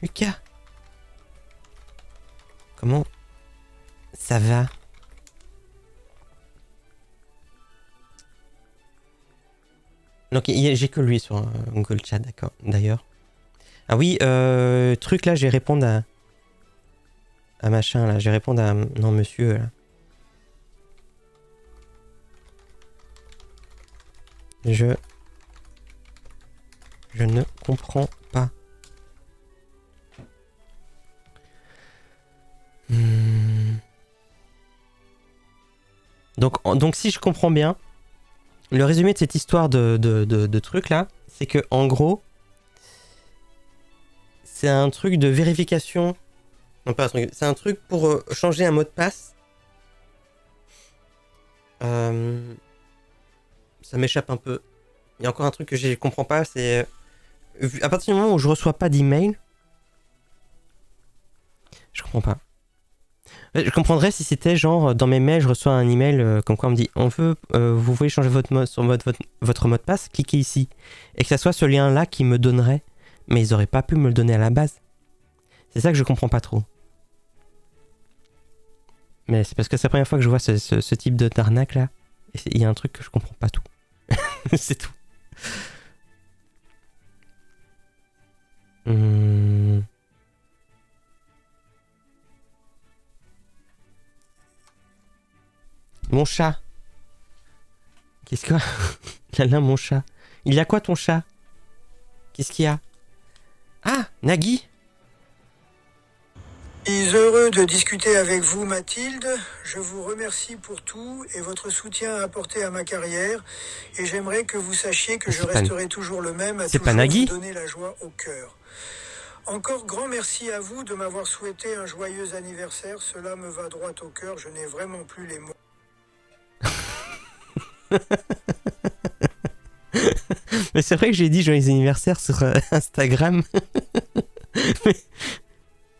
Lucas. Comment ça va? Donc j'ai que lui sur Google Chat, d'accord. D'ailleurs. Ah oui, truc là, je vais répondre à machin là. Je vais répondre à non monsieur là. Je ne comprends pas. Donc si je comprends bien, le résumé de cette histoire de truc là, c'est que en gros, c'est un truc de vérification. Non, pas un truc. C'est un truc pour changer un mot de passe. Ça m'échappe un peu. Il y a encore un truc que je comprends pas, c'est à partir du moment où je reçois pas d'email, je comprends pas. Je comprendrais si c'était genre dans mes mails, je reçois un email comme quoi on me dit vous voulez changer votre mot de passe, cliquez ici, et que ça soit ce lien là qui me donnerait, mais ils auraient pas pu me le donner à la base. C'est ça que je comprends pas trop. Mais c'est parce que c'est la première fois que je vois ce type d'arnaque là, et il y a un truc que je comprends pas tout. C'est tout. Mon chat. Qu'est-ce que... Là, mon chat. Il y a quoi ton chat? Qu'est-ce qu'il y a? Ah, Nagui. Je suis heureux de discuter avec vous, Mathilde. Je vous remercie pour tout et votre soutien apporté à ma carrière. Et j'aimerais que vous sachiez que je resterai toujours le même, à C'est pas toujours Nagui? vous donner la joie au cœur. Encore grand merci à vous de m'avoir souhaité un joyeux anniversaire. Cela me va droit au cœur. Je n'ai vraiment plus les mots. Mais c'est vrai que j'ai dit joyeux anniversaire sur Instagram. Mais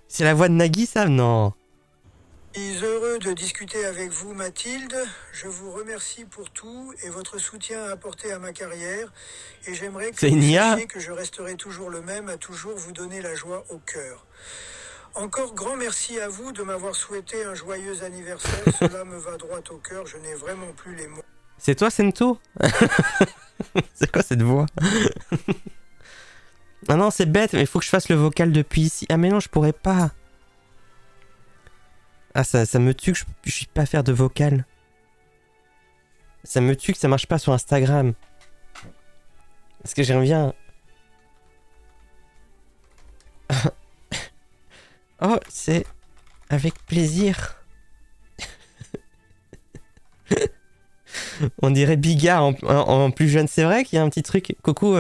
c'est la voix de Nagui, ça? Non. Je suis heureux de discuter avec vous, Mathilde. Je vous remercie pour tout et votre soutien apporté à ma carrière. Et j'aimerais que C'est vous Nia? sachiez que je resterai toujours le même, à toujours vous donner la joie au cœur. Encore grand merci à vous de m'avoir souhaité un joyeux anniversaire. Cela me va droit au cœur. Je n'ai vraiment plus les mots. C'est toi, Sento? C'est quoi cette voix? Ah non, c'est bête, mais il faut que je fasse le vocal depuis ici. Ah mais non, je pourrais pas. Ah, ça me tue que je puisse pas faire de vocal. Ça me tue que ça marche pas sur Instagram. Parce que j'aimerais bien... Oh, c'est avec plaisir. On dirait Bigard en plus jeune. C'est vrai qu'il y a un petit truc. Coucou,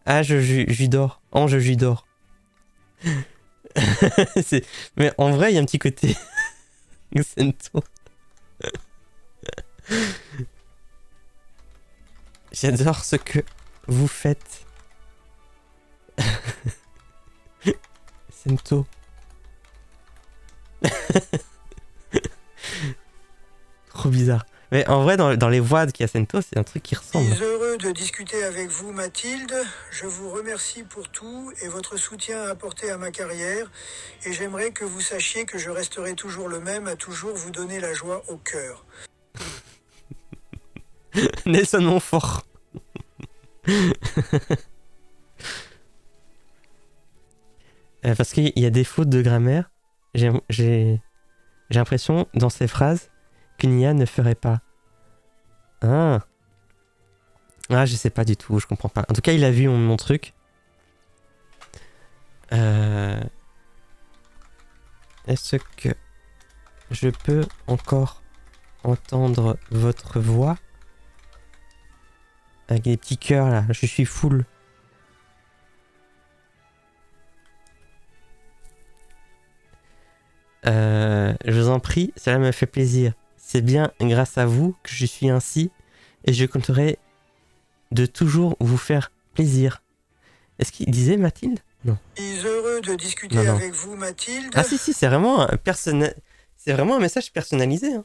Judor. Ange Judor. Mais en vrai, il y a un petit côté... Sento. J'adore ce que vous faites. Sento. Trop bizarre. Mais en vrai, dans les voix qu'il y a Sento, c'est un truc qui Je ressemble. suis heureux de discuter avec vous, Mathilde. Je vous remercie pour tout et votre soutien apporté à ma carrière. Et j'aimerais que vous sachiez que je resterai toujours le même, à toujours vous donner la joie au cœur. Nelson Montfort. Parce qu'il y a des fautes de grammaire. J'ai l'impression, dans ces phrases, qu'une IA ne ferait pas. Ah, je sais pas du tout, je comprends pas. En tout cas, il a vu mon truc. Est-ce que je peux encore entendre votre voix? Avec des petits cœurs là, je suis full. Je vous en prie, cela me fait plaisir. C'est bien grâce à vous que je suis ainsi et je compterai de toujours vous faire plaisir. Est-ce qu'il disait Mathilde? Non. Je suis heureux de discuter Non. avec vous, Mathilde. Ah si, c'est vraiment c'est vraiment un message personnalisé. Hein.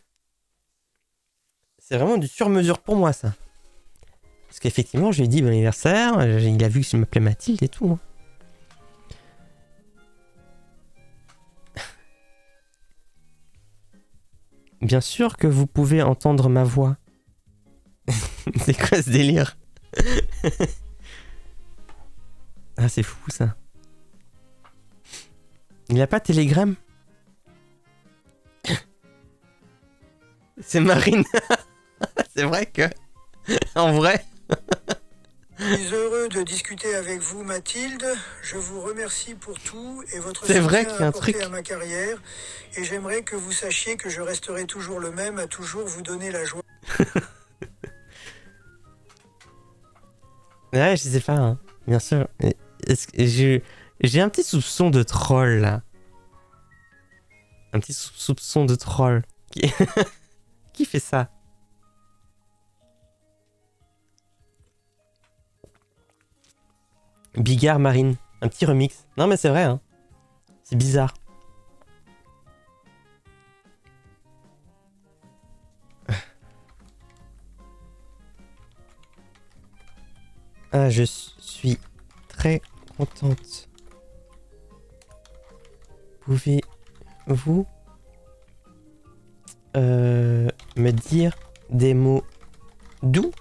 C'est vraiment du sur-mesure pour moi, ça. Parce qu'effectivement, je lui ai dit bon anniversaire, il a vu que je m'appelais Mathilde et tout. Hein. Bien sûr que vous pouvez entendre ma voix. C'est quoi ce délire? Ah, c'est fou ça. Il a pas Telegram? C'est Marine. C'est vrai que... En vrai... Je suis heureux de discuter avec vous, Mathilde. Je vous remercie pour tout et votre C'est vrai soutien qu'il y a un apporté truc. à ma carrière. Et j'aimerais que vous sachiez que je resterai toujours le même, à toujours vous donner la joie. Ouais, je sais pas, hein. Bien sûr. J'ai un petit soupçon de troll, là. Un petit soupçon de troll. Qui fait ça? Bigard Marine. Un petit remix. Non, mais c'est vrai, hein. C'est bizarre. Ah, je suis très contente. Pouvez-vous me dire des mots doux?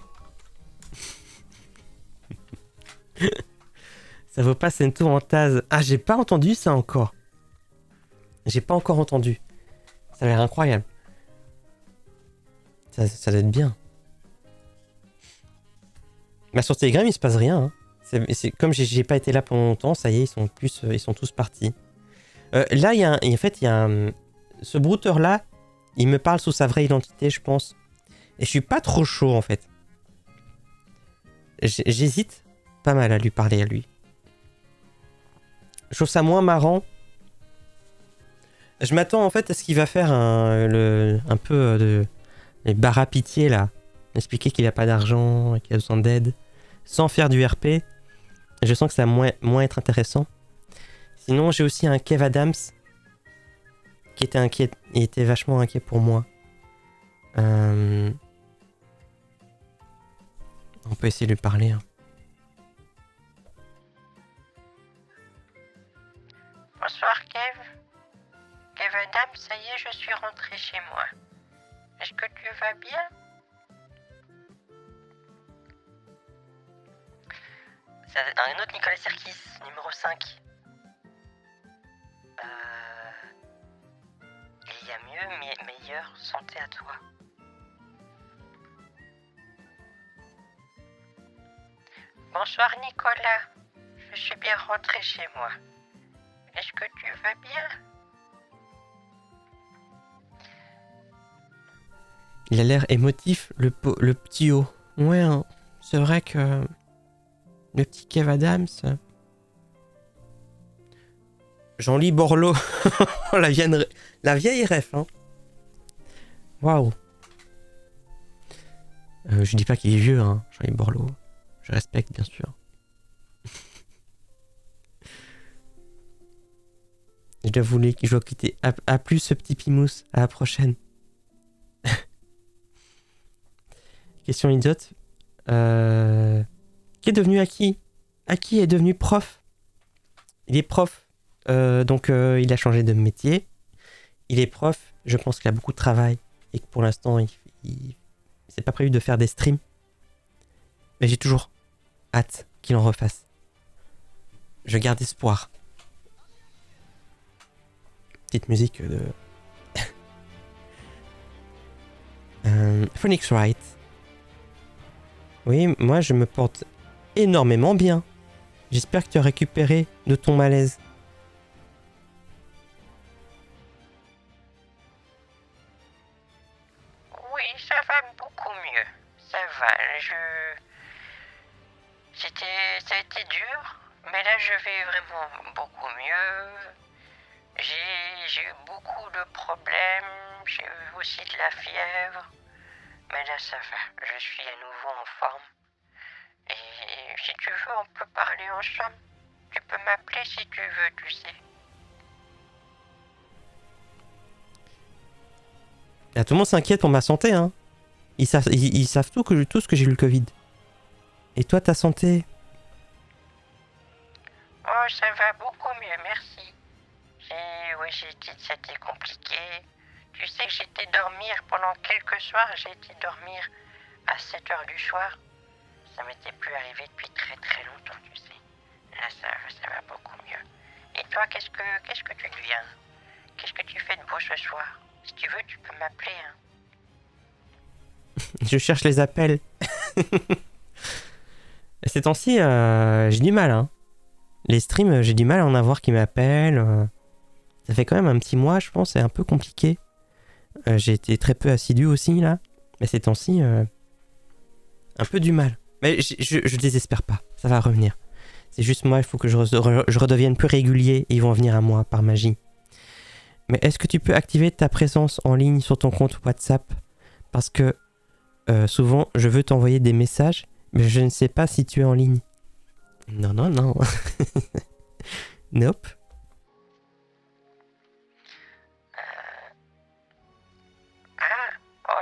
Ça vaut pas Sento en Taz. Ah, j'ai pas entendu ça encore. J'ai pas encore entendu. Ça a l'air incroyable. Ça doit être bien. Bah sur Telegram il se passe rien. Hein. C'est comme j'ai pas été là pendant longtemps, ça y est, ils sont tous partis. Là, en fait, il y a ce brouteur-là, il me parle sous sa vraie identité, je pense. Et je suis pas trop chaud, en fait. J'hésite pas mal à lui parler à lui. Je trouve ça moins marrant. Je m'attends en fait à ce qu'il va faire un peu de les barres à pitié là. Expliquer qu'il a pas d'argent et qu'il a besoin d'aide. Sans faire du RP. Je sens que ça va moins être intéressant. Sinon j'ai aussi un Kev Adams. Qui était inquiet. Il était vachement inquiet pour moi. On peut essayer de lui parler. Hein. Bonsoir Kev. Kev Adam, ça y est, je suis rentré chez moi. Est-ce que tu vas bien? C'est un autre Nicolas Serkis, numéro 5. Il y a mieux, meilleur, santé à toi. Bonsoir Nicolas, je suis bien rentré chez moi. Est-ce que tu vas bien? Il a l'air émotif, le petit haut. Ouais, hein, c'est vrai que le petit Kev Adams. Jean-Louis Borloo. la vieille ref, hein. Waouh. Je dis pas qu'il est vieux, hein, Jean-Louis Borloo. Je respecte, bien sûr. Je dois quitter. À plus, ce petit Pimousse. À la prochaine. Question idiote. Qui est devenu Aki? Aki est devenu prof. Il est prof. Donc il a changé de métier. Il est prof. Je pense qu'il a beaucoup de travail. Et que pour l'instant, il c'est pas prévu de faire des streams. Mais j'ai toujours hâte qu'il en refasse. Je garde espoir. Petite musique de... Phoenix Wright. Oui, moi je me porte énormément bien. J'espère que tu as récupéré de ton malaise. Oui, ça va beaucoup mieux. Ça va, ça a été dur, mais là je vais vraiment beaucoup mieux. J'ai eu beaucoup de problèmes, j'ai eu aussi de la fièvre, mais là ça va, je suis à nouveau en forme. Et si tu veux, on peut parler ensemble. Tu peux m'appeler si tu veux, tu sais. Là, tout le monde s'inquiète pour ma santé, hein. Ils savent tous que j'ai eu le Covid. Et toi, ta santé? Oh, ça va beaucoup mieux, merci. C'était compliqué. Tu sais que j'étais dormir pendant quelques soirs, j'ai été dormir à 7h du soir. Ça m'était plus arrivé depuis très très longtemps, tu sais. Là, ça va beaucoup mieux. Et toi, qu'est-ce que tu deviens? Qu'est-ce que tu fais de beau ce soir? Si tu veux, tu peux m'appeler, hein. Je cherche les appels. Ces temps-ci, j'ai du mal, hein. Les streams, j'ai du mal à en avoir qui m'appellent. Ça fait quand même un petit mois, je pense, c'est un peu compliqué. J'ai été très peu assidu aussi, là. Mais ces temps-ci, un peu du mal. Mais je désespère pas, ça va revenir. C'est juste moi, il faut que je redevienne plus régulier et ils vont venir à moi par magie. Mais est-ce que tu peux activer ta présence en ligne sur ton compte WhatsApp? Parce que souvent, je veux t'envoyer des messages, mais je ne sais pas si tu es en ligne. Non. Nope.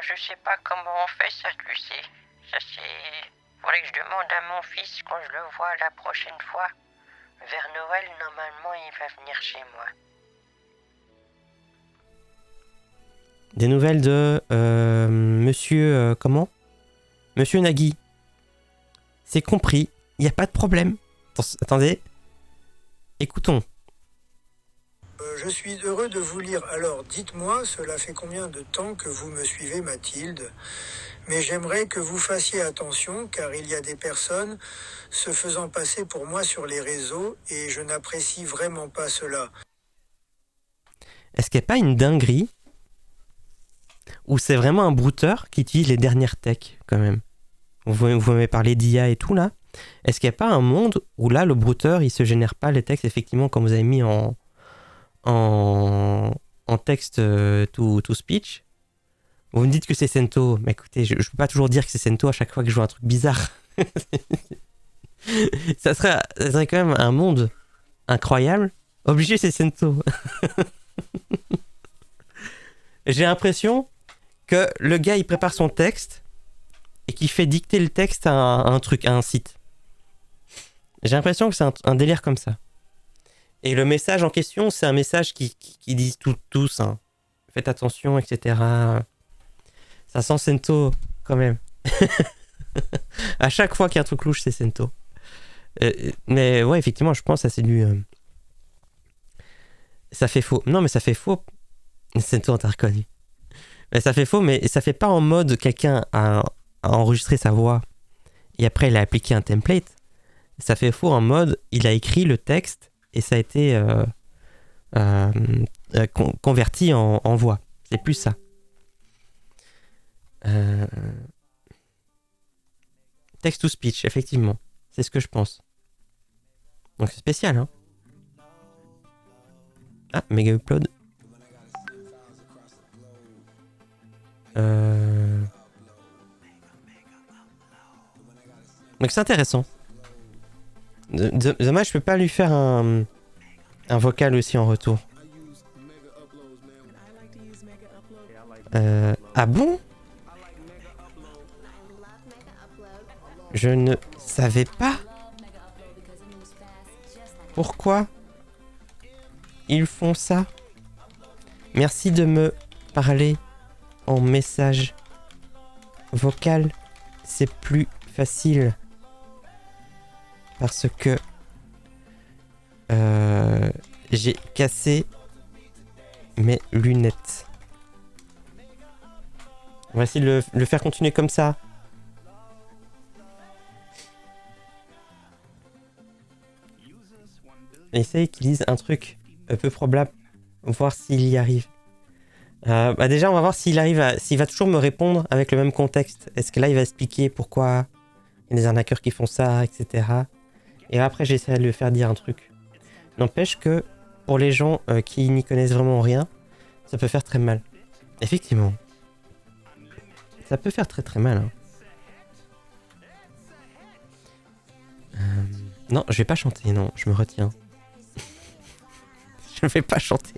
Je sais pas comment on fait ça, tu sais. Ça c'est... Faudrait que je demande à mon fils quand je le vois la prochaine fois. Vers Noël, normalement, il va venir chez moi. Des nouvelles de monsieur... comment? Monsieur Nagui. C'est compris. Il n'y a pas de problème. Attendez. Écoutons. Je suis heureux de vous lire. Alors, dites-moi, cela fait combien de temps que vous me suivez, Mathilde? Mais j'aimerais que vous fassiez attention, car il y a des personnes se faisant passer pour moi sur les réseaux, et je n'apprécie vraiment pas cela. Est-ce qu'il n'y a pas une dinguerie où c'est vraiment un brouteur qui utilise les dernières techs, quand même? Vous m'avez parlé d'IA et tout, là. Est-ce qu'il n'y a pas un monde où là, le brouteur, il se génère pas les textes, effectivement, comme vous avez mis en texte to speech? Vous me dites que c'est Cento, mais écoutez, je peux pas toujours dire que c'est Cento à chaque fois que je joue un truc bizarre. ça serait quand même un monde incroyable. Obligé, c'est Cento. J'ai l'impression que le gars, il prépare son texte et qu'il fait dicter le texte à un truc, à un site. J'ai l'impression que c'est un délire comme ça. Et le message en question, c'est un message qui dit tous, hein. Faites attention, etc. Ça sent Cento, quand même. À chaque fois qu'il y a un truc louche, c'est Cento. Mais ouais, effectivement, je pense que ça c'est du... Ça fait faux. Non, mais ça fait faux. Cento, t'as reconnu. Mais ça fait faux, mais ça fait pas en mode quelqu'un a enregistré sa voix et après il a appliqué un template. Ça fait faux en mode il a écrit le texte et ça a été converti en voix. C'est plus ça. Text to speech, effectivement. C'est ce que je pense. Donc c'est spécial, hein. Ah, méga upload. Donc c'est intéressant. Dommage, je peux pas lui faire un vocal aussi en retour. Ah bon? Je ne savais pas. Pourquoi ils font ça? Merci de me parler en message vocal. C'est plus facile. Parce que j'ai cassé mes lunettes. On va essayer de le faire continuer comme ça. Essaye qu'il dise un truc peu probable, voir s'il y arrive. Déjà, on va voir s'il va toujours me répondre avec le même contexte. Est-ce que là, il va expliquer pourquoi il y a des arnaqueurs qui font ça, etc. Et après, j'essaie de lui faire dire un truc. N'empêche que pour les gens qui n'y connaissent vraiment rien, ça peut faire très mal. Effectivement. Ça peut faire très très mal. Hein. Non, je vais pas chanter, non, je me retiens. Je ne vais pas chanter.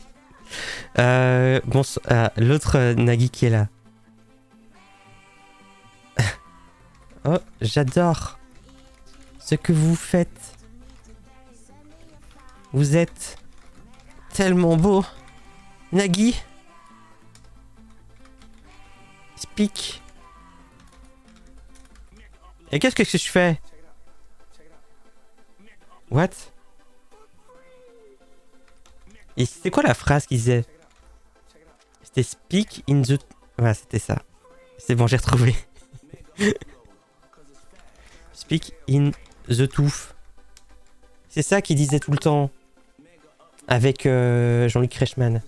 Bon, l'autre Nagui qui est là. Oh, j'adore ce que vous faites. Vous êtes tellement beau. Nagui. Speak. Et qu'est-ce que je fais? What? Et c'était quoi la phrase qu'il disait? C'était speak in the... Voilà, c'était ça. C'est bon, j'ai retrouvé. Speak in the tooth. C'est ça qu'il disait tout le temps. Avec Jean-Luc Reichmann.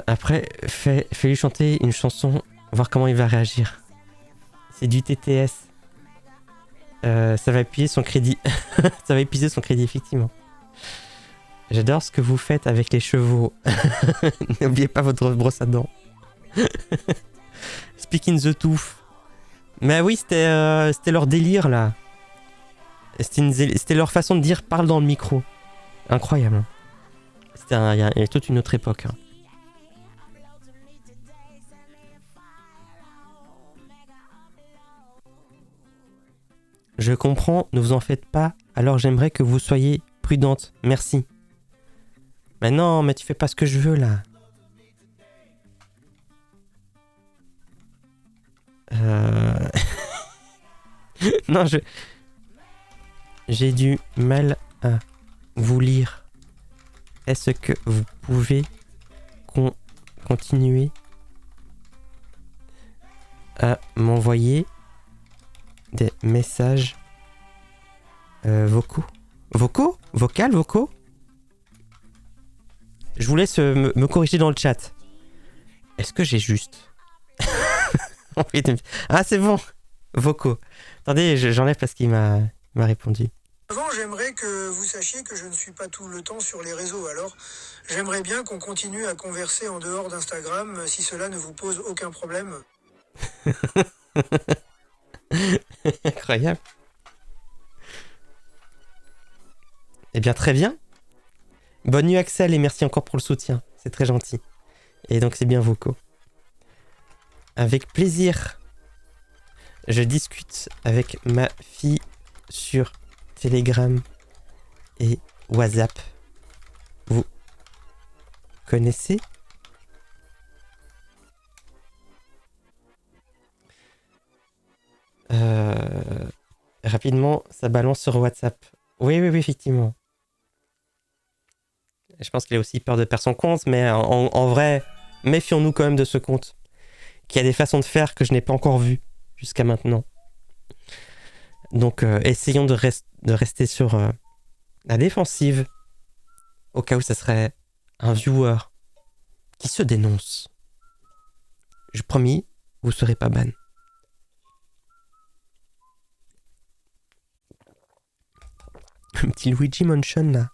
Après, fais-lui chanter une chanson, voir comment il va réagir. C'est du TTS. Ça va appuyer son crédit. Ça va épuiser son crédit, effectivement. J'adore ce que vous faites avec les chevaux. N'oubliez pas votre brosse à dents. Speak in the tooth. Mais oui, c'était leur délire, là. C'était leur façon de dire parle dans le micro. Incroyable. Il y a toute une autre époque. Hein. Je comprends, ne vous en faites pas, alors j'aimerais que vous soyez prudente. Merci. Mais non, mais tu fais pas ce que je veux là. Non, j'ai du mal à vous lire. Est-ce que vous pouvez continuer à m'envoyer des messages vocaux? Vocaux? Vocaux? Je vous laisse me corriger dans le chat. Est-ce que j'ai juste Ah, c'est bon. Vocaux. Attendez, j'enlève parce qu'il m'a répondu. Avant, j'aimerais que vous sachiez que je ne suis pas tout le temps sur les réseaux. Alors, j'aimerais bien qu'on continue à converser en dehors d'Instagram si cela ne vous pose aucun problème. Incroyable. Eh bien, très bien. Bonne nuit, Axel, et merci encore pour le soutien. C'est très gentil. Et donc, c'est bien vocaux. Avec plaisir. Je discute avec ma fille sur Telegram et WhatsApp. Vous connaissez? Rapidement, ça balance sur WhatsApp. Oui, effectivement. Je pense qu'il a aussi peur de perdre son compte, mais en vrai, méfions-nous quand même de ce compte. Qu'il y a des façons de faire que je n'ai pas encore vues jusqu'à maintenant. Donc, essayons de rester sur la défensive, au cas où ça serait un viewer qui se dénonce. Je promis, vous serez pas ban. Un petit Luigi Mansion là.